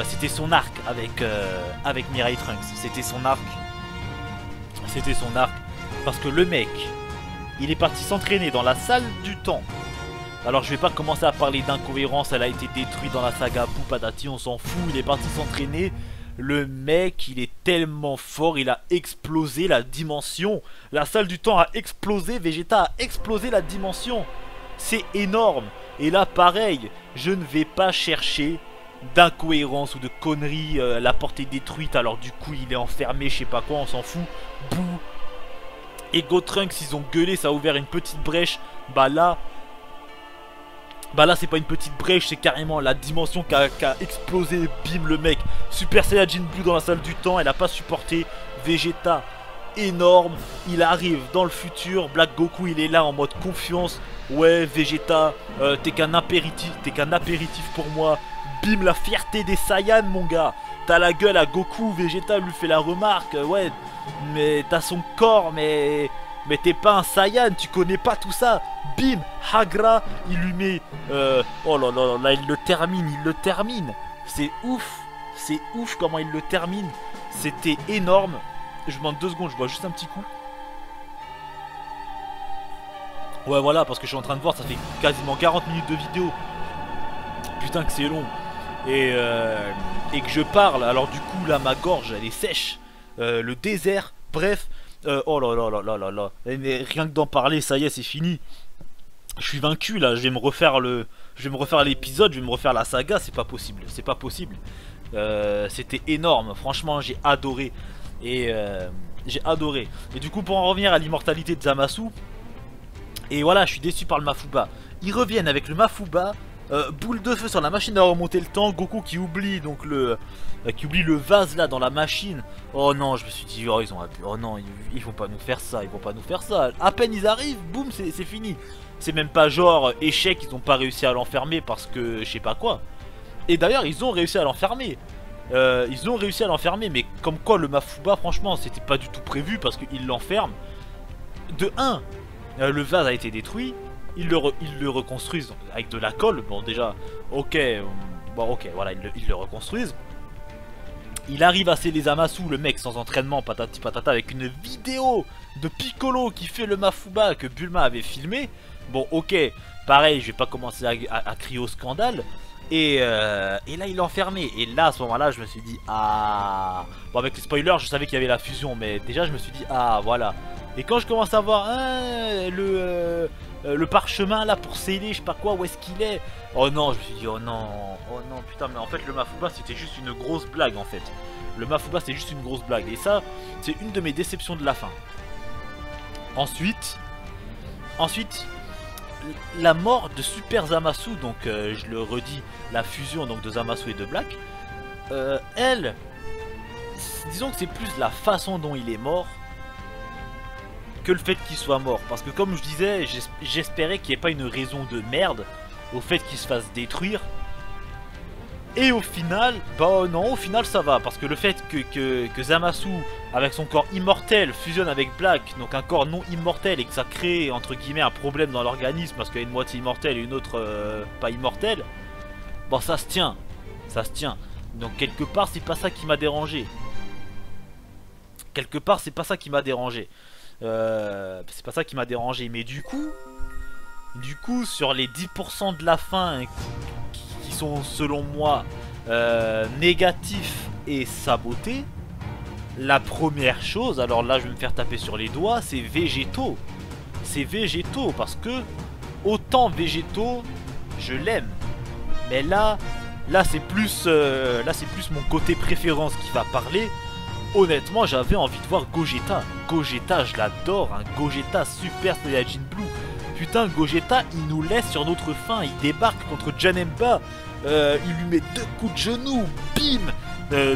c'était son arc avec Mirai Trunks. C'était son arc. Parce que le mec, il est parti s'entraîner dans la salle du temps. Alors je vais pas commencer à parler d'incohérence. Elle a été détruite dans la saga Poupadati, on s'en fout. Il est parti s'entraîner. Le mec, il est tellement fort, il a explosé la dimension. La salle du temps a explosé, Vegeta a explosé la dimension. C'est énorme. Et là, pareil, je ne vais pas chercher d'incohérence ou de conneries. La porte est détruite, alors du coup, il est enfermé, je sais pas quoi, on s'en fout. Bouh. Et Gotrunks, ils ont gueulé, ça a ouvert une petite brèche. Bah là, c'est pas une petite brèche, c'est carrément la dimension qui a explosé. Bim, le mec, Super Saiyajin Blue dans la salle du temps, elle a pas supporté. Vegeta, énorme, il arrive dans le futur. Black Goku, il est là en mode confiance. Ouais, Vegeta, t'es qu'un apéritif pour moi. Bim, la fierté des Saiyans, mon gars. T'as la gueule à Goku, Vegeta lui fait la remarque. Ouais, mais t'as son corps, mais t'es pas un Saiyan, tu connais pas tout ça. Bim, Hagra, il lui met... oh là là là, il le termine. C'est ouf comment il le termine. C'était énorme. Je demande 2 secondes, je vois juste un petit coup. Ouais, voilà, parce que je suis en train de voir, ça fait quasiment 40 minutes de vidéo. Putain que c'est long. Et que je parle, alors du coup là ma gorge elle est sèche. Le désert, bref. Oh là là là là là là. Mais rien que d'en parler, ça y est, c'est fini. Je suis vaincu là, je vais me refaire l'épisode, je vais me refaire la saga, c'est pas possible. C'était énorme, franchement j'ai adoré. Et du coup, pour en revenir à l'immortalité de Zamasu, et voilà, je suis déçu par le Mafuba. Ils reviennent avec le Mafuba boule de feu sur la machine à remonter le temps. Goku qui oublie donc le vase là dans la machine. Oh non, je me suis dit, oh, oh non, ils vont pas nous faire ça, ils vont pas nous faire ça. À peine ils arrivent, boum, c'est fini. C'est même pas genre échec, ils ont pas réussi à l'enfermer parce que je sais pas quoi. Et d'ailleurs, ils ont réussi à l'enfermer. Mais comme quoi le Mafuba, franchement, c'était pas du tout prévu parce qu'ils l'enferment. De 1, le vase a été détruit. Ils le reconstruisent avec de la colle. Bon, déjà, ok, voilà, ils le reconstruisent. Il arrive à sceller Zamasu, le mec sans entraînement, patati patata, avec une vidéo de Piccolo qui fait le Mafuba que Bulma avait filmé. Bon, ok, pareil, je vais pas commencer à crier au scandale. Et là, il l'a enfermé. Et là, à ce moment-là, je me suis dit, ah... Bon, avec les spoilers, je savais qu'il y avait la fusion, mais déjà, je me suis dit, ah, voilà. Et quand je commence à voir le parchemin, là, pour sceller, je sais pas quoi, où est-ce qu'il est? Oh non, je me suis dit, oh non, putain, mais en fait, le Mafuba, c'était juste une grosse blague, en fait. Le Mafuba, c'était juste une grosse blague. Et ça, c'est une de mes déceptions de la fin. Ensuite, la mort de Super Zamasu, donc je le redis, la fusion donc de Zamasu et de Black, elle, disons que c'est plus la façon dont il est mort que le fait qu'il soit mort. Parce que comme je disais, j'espérais qu'il n'y ait pas une raison de merde au fait qu'il se fasse détruire. Et au final, bah non, au final ça va. Parce que le fait que Zamasu, avec son corps immortel, fusionne avec Black, donc un corps non immortel, et que ça crée, entre guillemets, un problème dans l'organisme, parce qu'il y a une moitié immortelle et une autre pas immortelle, bon ça se tient. Ça se tient. Donc quelque part, c'est pas ça qui m'a dérangé. Quelque part, c'est pas ça qui m'a dérangé. C'est pas ça qui m'a dérangé. Mais du coup, sur les 10% de la fin qui sont selon moi négatifs et sabotés, la première chose, alors là je vais me faire taper sur les doigts, c'est Végétaux. C'est Végétaux parce que autant Végétaux je l'aime, mais là c'est plus mon côté préférence qui va parler. Honnêtement, j'avais envie de voir Gogeta. Gogeta, je l'adore, un Gogeta Super Saiyajin Blue. Putain, Gogeta, il nous laisse sur notre faim. Il débarque contre Janemba. Il lui met 2 coups de genou. Bim,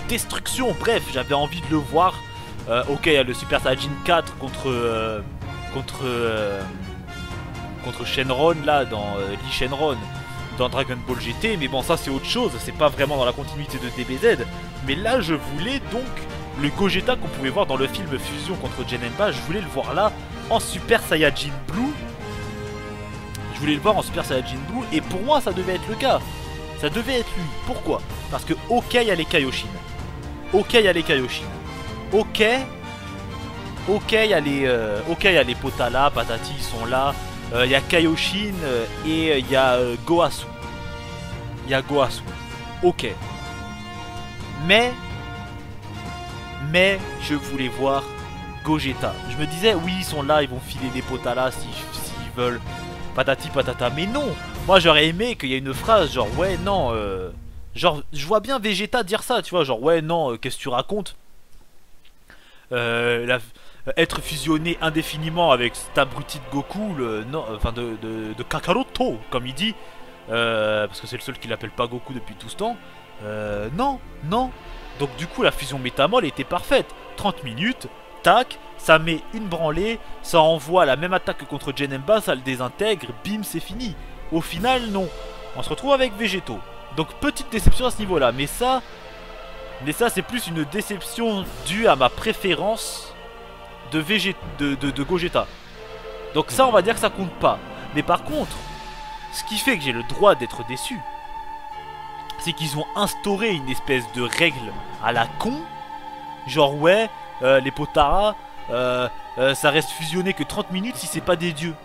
destruction. Bref, j'avais envie de le voir. Ok, il y a le Super Saiyajin 4 contre Shenron, là, dans Lee Shenron, dans Dragon Ball GT. Mais bon, ça, c'est autre chose. C'est pas vraiment dans la continuité de DBZ. Mais là, je voulais donc le Gogeta qu'on pouvait voir dans le film Fusion contre Janemba. Je voulais le voir là, en Super Saiyajin Blue. Je voulais le voir en Super Saiyajin Blue et pour moi ça devait être le cas. Ça devait être lui. Pourquoi? Parce que ok, il y a les Kaioshin. Ok, il y a les Kaioshin. Ok, il y a les Potala, Patati, ils sont là. Il y a Kaioshin et il y a Goasu. Il y a Goasu. Ok. Mais je voulais voir Gogeta. Je me disais, oui, ils sont là, ils vont filer des Potala s'ils veulent. Patati patata, mais non. Moi j'aurais aimé qu'il y ait une phrase genre ouais non genre je vois bien Vegeta dire ça, tu vois, genre ouais non, qu'est-ce que tu racontes, être fusionné indéfiniment avec cet abruti de Goku, non, enfin de Kakaroto comme il dit, parce que c'est le seul qui l'appelle pas Goku depuis tout ce temps. Non. Donc du coup la fusion métamol était parfaite. 30 minutes, tac, ça met une branlée, ça envoie la même attaque que contre Janemba, ça le désintègre, bim, c'est fini. Au final, non. On se retrouve avec Végétaux. Donc petite déception à ce niveau-là, mais ça c'est plus une déception due à ma préférence de Gogeta. Donc ça, on va dire que ça compte pas. Mais par contre, ce qui fait que j'ai le droit d'être déçu, c'est qu'ils ont instauré une espèce de règle à la con. Genre ouais, les Potara, ça reste fusionné que 30 minutes si c'est pas des dieux.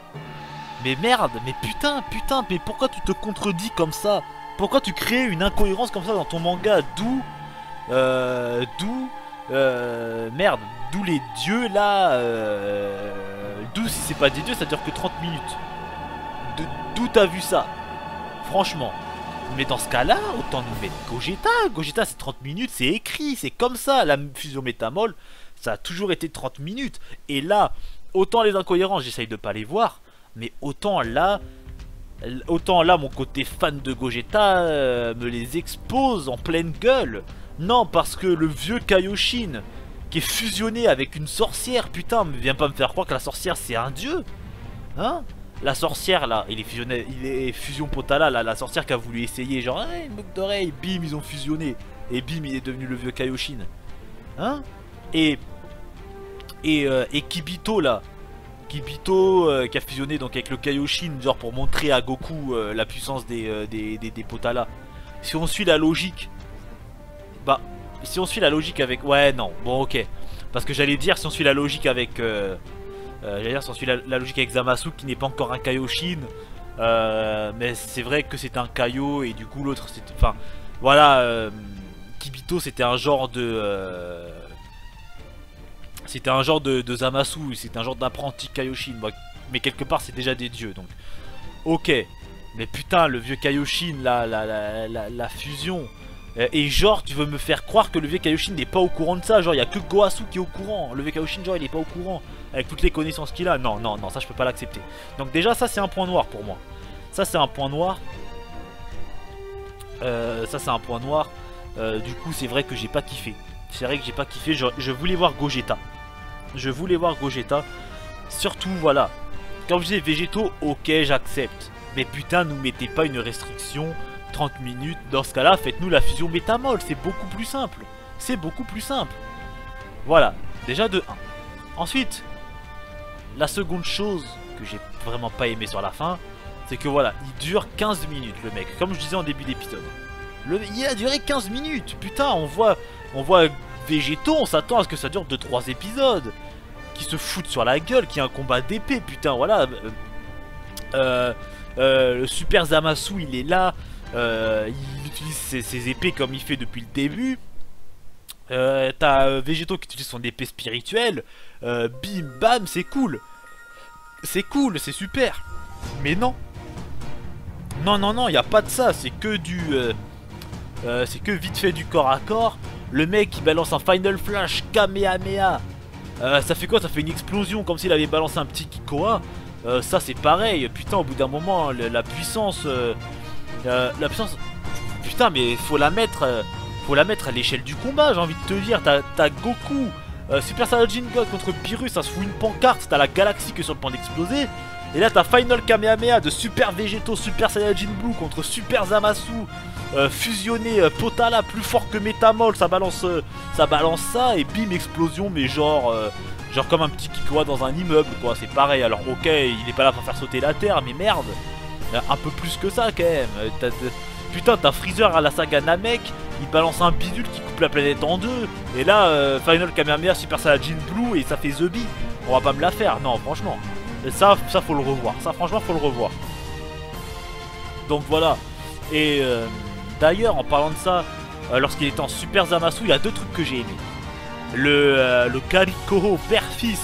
Mais merde, mais putain, mais pourquoi tu te contredis comme ça? Pourquoi tu crées une incohérence comme ça dans ton manga? D'où les dieux là, d'où si c'est pas des dieux ça dure que 30 minutes. D'où t'as vu ça? Franchement. Mais dans ce cas-là, autant nous mettre Gogeta. Gogeta c'est 30 minutes, c'est écrit, c'est comme ça. La fusion métamol, ça a toujours été 30 minutes. Et là, autant les incohérences, j'essaye de pas les voir. Mais autant là, Autant là mon côté fan de Gogeta me les expose en pleine gueule. Non, parce que le vieux Kaioshin qui est fusionné avec une sorcière, putain, viens pas me faire croire que la sorcière c'est un dieu. Hein? La sorcière là, il est fusion Potala là, la sorcière qui a voulu essayer, genre hey, une boucle d'oreille, bim ils ont fusionné. Et bim il est devenu le vieux Kaioshin. Hein? Et Kibito là, Kibito qui a fusionné donc avec le Kaioshin, genre pour montrer à Goku la puissance des Potala. Si on suit la logique, bah si on suit la logique avec, ouais non, bon ok, parce que j'allais dire si on suit la logique avec, j'allais dire si on suit la logique avec Zamasu qui n'est pas encore un Kaioshin, mais c'est vrai que c'est un Kaio et du coup l'autre c'était, enfin voilà, Kibito c'était un genre de de Zamasu, c'était un genre d'apprenti Kaioshin, mais quelque part c'est déjà des dieux donc. Ok, mais putain le vieux Kaioshin, la fusion. Et genre tu veux me faire croire que le vieux Kaioshin n'est pas au courant de ça, genre il y a que Goasu qui est au courant. Le vieux Kaioshin genre il est pas au courant avec toutes les connaissances qu'il a. Non non non, ça je peux pas l'accepter. Donc déjà ça c'est un point noir pour moi. Ça c'est un point noir. Ça c'est un point noir. Du coup c'est vrai que j'ai pas kiffé. C'est vrai que j'ai pas kiffé, je voulais voir Gogeta. Je voulais voir Gogeta. Surtout voilà, comme je disais végétaux, ok j'accepte. Mais putain nous mettez pas une restriction 30 minutes, dans ce cas là faites-nous la fusion métamol, c'est beaucoup plus simple. C'est beaucoup plus simple. Voilà, déjà de 1. Ensuite, la seconde chose que j'ai vraiment pas aimé sur la fin, c'est que voilà, il dure 15 minutes le mec, comme je disais en début d'épisode. Il a duré 15 minutes, putain, on voit végétaux, on s'attend à ce que ça dure 2-3 épisodes. Qui se foutent sur la gueule, qui a un combat d'épée, putain, voilà. Le Super Zamasu, il est là. Il utilise ses épées comme il fait depuis le début. T'as Végétaux qui utilise son épée spirituelle. Bim bam, c'est cool. C'est cool, c'est super. Mais non. Non, non, non, il n'y a pas de ça. C'est que du... c'est que vite fait du corps à corps. Le mec qui balance un Final Flash Kamehameha. Ça fait quoi? Ça fait une explosion comme s'il avait balancé un petit Kikoa. Ça c'est pareil. Putain, au bout d'un moment, la puissance... la puissance... Putain, mais faut la mettre à l'échelle du combat, j'ai envie de te dire. T'as Goku, Super Saiyajin God contre Beerus, ça se fout une pancarte. T'as la galaxie qui est sur le point d'exploser. Et là t'as Final Kamehameha de Super Végétaux, Super Saiyajin Blue contre Super Zamasu, fusionné, Potala plus fort que Métamol, ça balance ça et bim explosion, mais genre comme un petit Kikoa dans un immeuble quoi, c'est pareil. Alors ok, il est pas là pour faire sauter la terre, mais merde, un peu plus que ça quand même. Putain, t'as Freezer à la saga Namek, il balance un bidule qui coupe la planète en deux. Et là, Final Kamehameha Super Saiyajin Blue et ça fait The Bee. On va pas me la faire, non franchement. Ça faut le revoir, ça franchement faut le revoir. Donc voilà. Et d'ailleurs en parlant de ça, lorsqu'il était en Super Zamasu, il y a deux trucs que j'ai aimé. Le Karikoho père-fils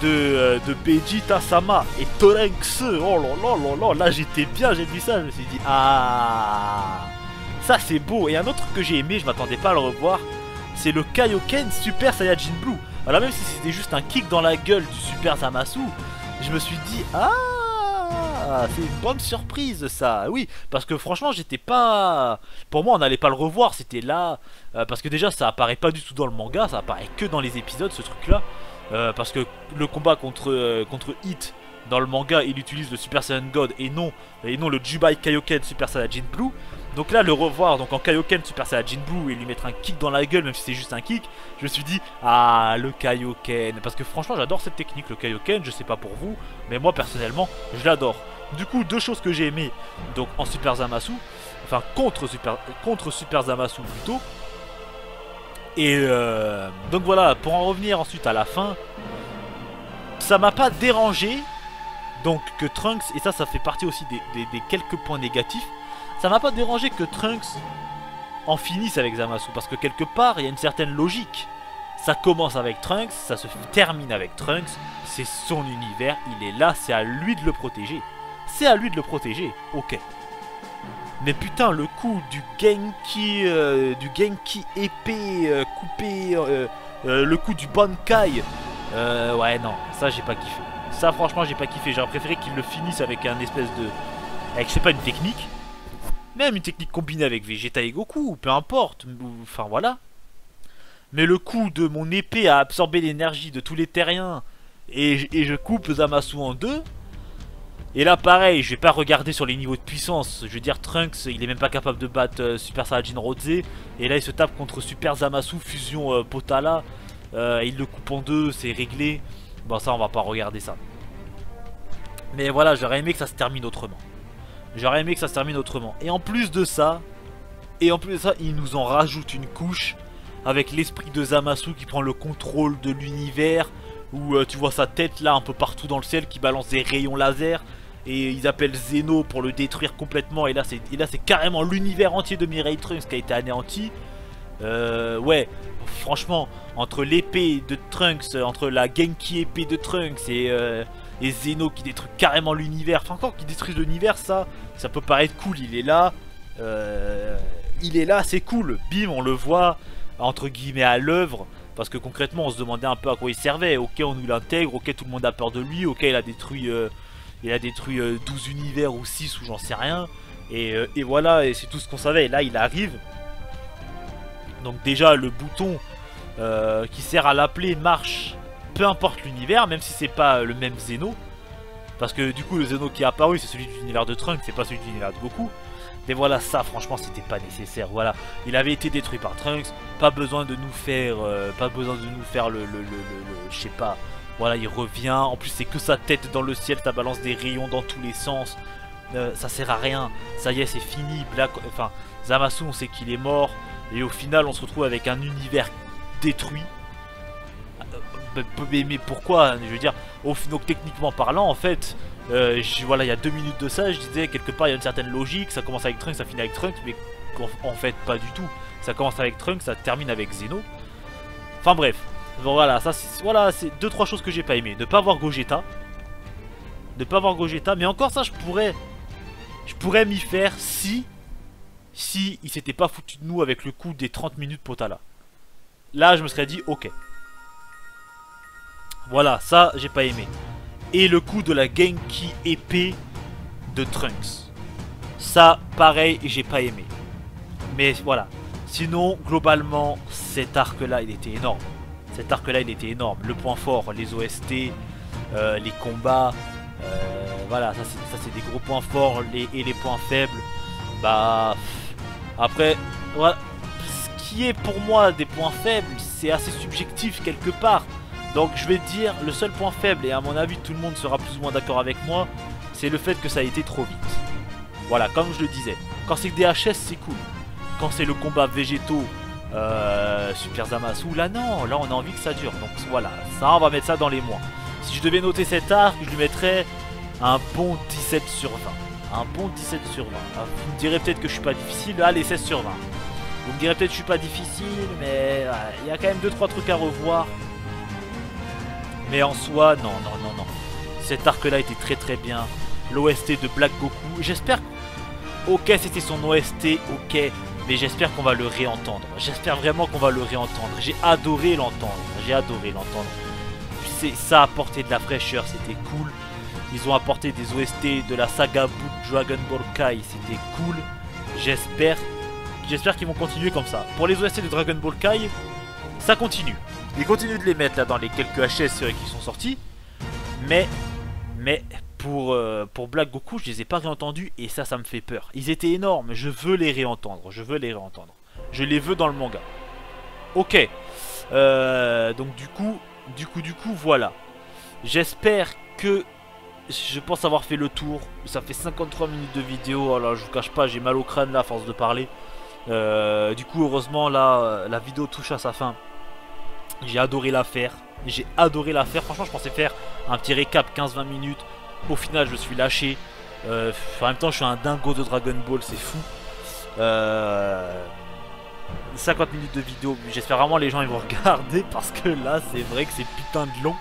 de Vegeta-sama et Trunks. Oh là là là là, là j'étais bien, j'ai vu ça, je me suis dit ah, ça c'est beau. Et un autre truc que j'ai aimé, je m'attendais pas à le revoir, c'est le Kaioken Super Saiyajin Blue. Alors même si c'était juste un kick dans la gueule du Super Zamasu, je me suis dit ah, c'est une bonne surprise ça. Oui, parce que franchement j'étais pas... Pour moi on n'allait pas le revoir, c'était là parce que déjà ça apparaît pas du tout dans le manga, ça apparaît que dans les épisodes ce truc là. Parce que le combat contre Hit dans le manga, il utilise le Super Saiyan God et non le Jubai Kaioken Super Saiyajin Blue. Donc là le revoir donc en Kaioken Super Saiyajin Blue et lui mettre un kick dans la gueule, même si c'est juste un kick, je me suis dit ah, le Kaioken, parce que franchement j'adore cette technique, le Kaioken. Je sais pas pour vous, mais moi personnellement je l'adore. Du coup deux choses que j'ai aimé donc en Super Zamasu, enfin contre Super Zamasu plutôt. Et donc voilà, pour en revenir ensuite à la fin, ça m'a pas dérangé donc que Trunks, et ça fait partie aussi des quelques points négatifs, ça m'a pas dérangé que Trunks en finisse avec Zamasu, parce que quelque part il y a une certaine logique. Ça commence avec Trunks, ça se termine avec Trunks, c'est son univers, il est là, c'est à lui de le protéger. C'est à lui de le protéger, ok. Mais putain, le coup du Genki épée coupé, le coup du Bankai, ouais non, ça j'ai pas kiffé. Ça franchement j'ai pas kiffé, j'aurais préféré qu'il le finisse avec un espèce avec je sais pas une technique, même une technique combinée avec Vegeta et Goku, peu importe, enfin voilà. Mais le coup de mon épée à absorber l'énergie de tous les terriens et je coupe Zamasu en deux. Et là pareil, je vais pas regarder sur les niveaux de puissance. Je veux dire Trunks, il est même pas capable de battre Super Saiyajin Rose. Et là il se tape contre Super Zamasu Fusion Potala. Il le coupe en deux, c'est réglé. Bon ça on va pas regarder ça. Mais voilà, j'aurais aimé que ça se termine autrement. J'aurais aimé que ça se termine autrement. Et en plus de ça, il nous en rajoute une couche avec l'esprit de Zamasu qui prend le contrôle de l'univers. Où tu vois sa tête là un peu partout dans le ciel qui balance des rayons laser. Et ils appellent Zeno pour le détruire complètement. Et là c'est carrément l'univers entier de Mirai Trunks qui a été anéanti. Ouais, franchement, entre l'épée de Trunks, entre la Genki épée de Trunks et Zeno qui détruit carrément l'univers. Enfin encore qui détruit l'univers, ça peut paraître cool. Il est là, c'est cool. Bim, on le voit entre guillemets à l'œuvre. Parce que concrètement on se demandait un peu à quoi il servait. Ok, on nous l'intègre, ok, tout le monde a peur de lui. Ok, il a détruit 12 univers ou 6 ou j'en sais rien. Et voilà, et c'est tout ce qu'on savait. Et là il arrive. Donc déjà le bouton qui sert à l'appeler marche peu importe l'univers, même si c'est pas le même Zeno. Parce que du coup le Zeno qui est apparu c'est celui de l'univers de Trunks, c'est pas celui de l'univers de Goku. Mais voilà, ça franchement c'était pas nécessaire. Voilà, il avait été détruit par Trunks. Pas besoin de nous faire je sais pas. Voilà, il revient. En plus c'est que sa tête dans le ciel, ça balance des rayons dans tous les sens. Ça sert à rien. Ça y est, c'est fini. Zamasu, on sait qu'il est mort. Et au final on se retrouve avec un univers détruit. Mais pourquoi? Je veux dire, donc techniquement parlant en fait, voilà, il y a 2 minutes de ça je disais quelque part il y a une certaine logique. Ça commence avec Trunks, ça finit avec Trunks. Mais en fait pas du tout. Ça commence avec Trunks, ça termine avec Zeno. Enfin bref, bon, voilà, ça c'est 2-3 choses que j'ai pas aimé. Ne pas voir Gogeta. Mais encore ça je pourrais m'y faire si il s'était pas foutu de nous avec le coup des 30 minutes Potala. Là je me serais dit ok. Voilà, ça j'ai pas aimé. Et le coup de la Genki épée de Trunks. Ça pareil j'ai pas aimé. Mais voilà. Sinon globalement cet arc là il était énorme. Le point fort, les OST, les combats. Voilà, ça c'est des gros points forts et les points faibles. Bah après voilà. Ce qui est pour moi des points faibles, c'est assez subjectif quelque part. Donc je vais dire le seul point faible, et à mon avis tout le monde sera plus ou moins d'accord avec moi, c'est le fait que ça a été trop vite. Voilà, comme je le disais, quand c'est des HS c'est cool. Quand c'est le combat végétaux Super Zamasu, là non, là on a envie que ça dure. Donc voilà, ça on va mettre ça dans les mois. Si je devais noter cet arc, je lui mettrais un bon 17 sur 20. Un bon 17 sur 20. Vous me direz peut-être que je suis pas difficile, allez 16 sur 20. Vous me direz peut-être que je suis pas difficile, mais il y a quand même 2-3 trucs à revoir. Mais en soi, non. Cet arc-là était très bien. L'OST de Black Goku, j'espère... Ok, c'était son OST, ok. Mais j'espère qu'on va le réentendre. J'espère vraiment qu'on va le réentendre. J'ai adoré l'entendre. Ça a apporté de la fraîcheur, c'était cool. Ils ont apporté des OST de la saga Boot Dragon Ball Kai, c'était cool. J'espère qu'ils vont continuer comme ça. Pour les OST de Dragon Ball Kai, ça continue. Ils continuent de les mettre là dans les quelques HS qui sont sortis. Mais pour Black Goku, je les ai pas réentendus et ça me fait peur. Ils étaient énormes, je veux les réentendre. Je les veux dans le manga. Ok. Donc du coup, voilà. J'espère que... Je pense avoir fait le tour. Ça fait 53 minutes de vidéo. Alors je vous cache pas, j'ai mal au crâne là à force de parler. Du coup, heureusement, là, la vidéo touche à sa fin. J'ai adoré la faire. Franchement, je pensais faire un petit récap 15-20 minutes. Au final, je me suis lâché. En même temps, je suis un dingo de Dragon Ball, c'est fou. 50 minutes de vidéo. J'espère vraiment les gens ils vont regarder parce que là, c'est vrai que c'est putain de long.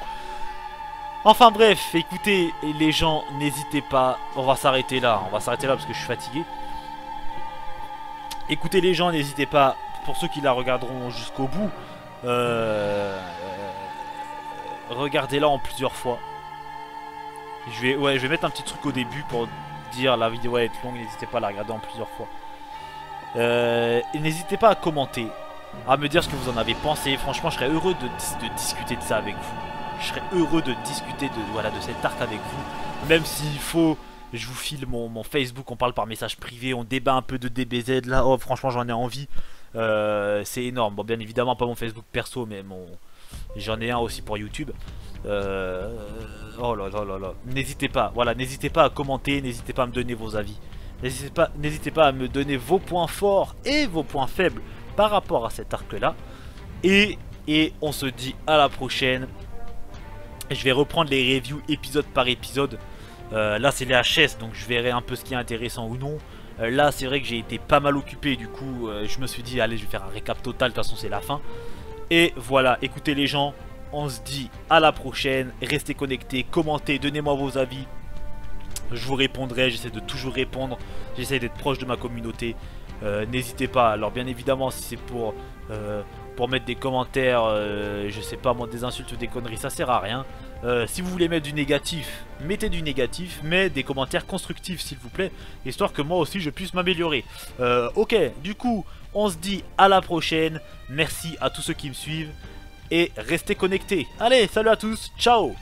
Enfin bref, écoutez, les gens, n'hésitez pas. On va s'arrêter là parce que je suis fatigué. Écoutez les gens, n'hésitez pas. Pour ceux qui la regarderont jusqu'au bout, regardez-la en plusieurs fois. Je vais mettre un petit truc au début pour dire, la vidéo va être longue, n'hésitez pas à la regarder en plusieurs fois. Et n'hésitez pas à commenter, à me dire ce que vous en avez pensé. Franchement, je serais heureux de discuter de ça avec vous. Je serais heureux de discuter de cet arc avec vous. Même s'il faut, je vous file mon Facebook, on parle par message privé, on débat un peu de DBZ. Là, oh, franchement, j'en ai envie. C'est énorme. Bon, bien évidemment, pas mon Facebook perso, mais j'en ai un aussi pour YouTube. Oh là là là là. N'hésitez pas, voilà, n'hésitez pas à commenter, n'hésitez pas à me donner vos avis. N'hésitez pas à me donner vos points forts et vos points faibles par rapport à cet arc-là. Et on se dit à la prochaine. Je vais reprendre les reviews épisode par épisode. Là, c'est les HS, donc je verrai un peu ce qui est intéressant ou non. Là, c'est vrai que j'ai été pas mal occupé, du coup, je me suis dit, allez, je vais faire un récap total, de toute façon, c'est la fin. Et voilà, écoutez les gens, on se dit à la prochaine. Restez connectés, commentez, donnez-moi vos avis. Je vous répondrai, j'essaie de toujours répondre. J'essaie d'être proche de ma communauté. N'hésitez pas, alors bien évidemment, si c'est pour mettre des commentaires, je sais pas moi, des insultes ou des conneries, ça sert à rien. Si vous voulez mettre du négatif, mettez du négatif, mais des commentaires constructifs s'il vous plaît, histoire que moi aussi je puisse m'améliorer. Ok, du coup, on se dit à la prochaine. Merci à tous ceux qui me suivent et restez connectés. Allez, salut à tous, ciao.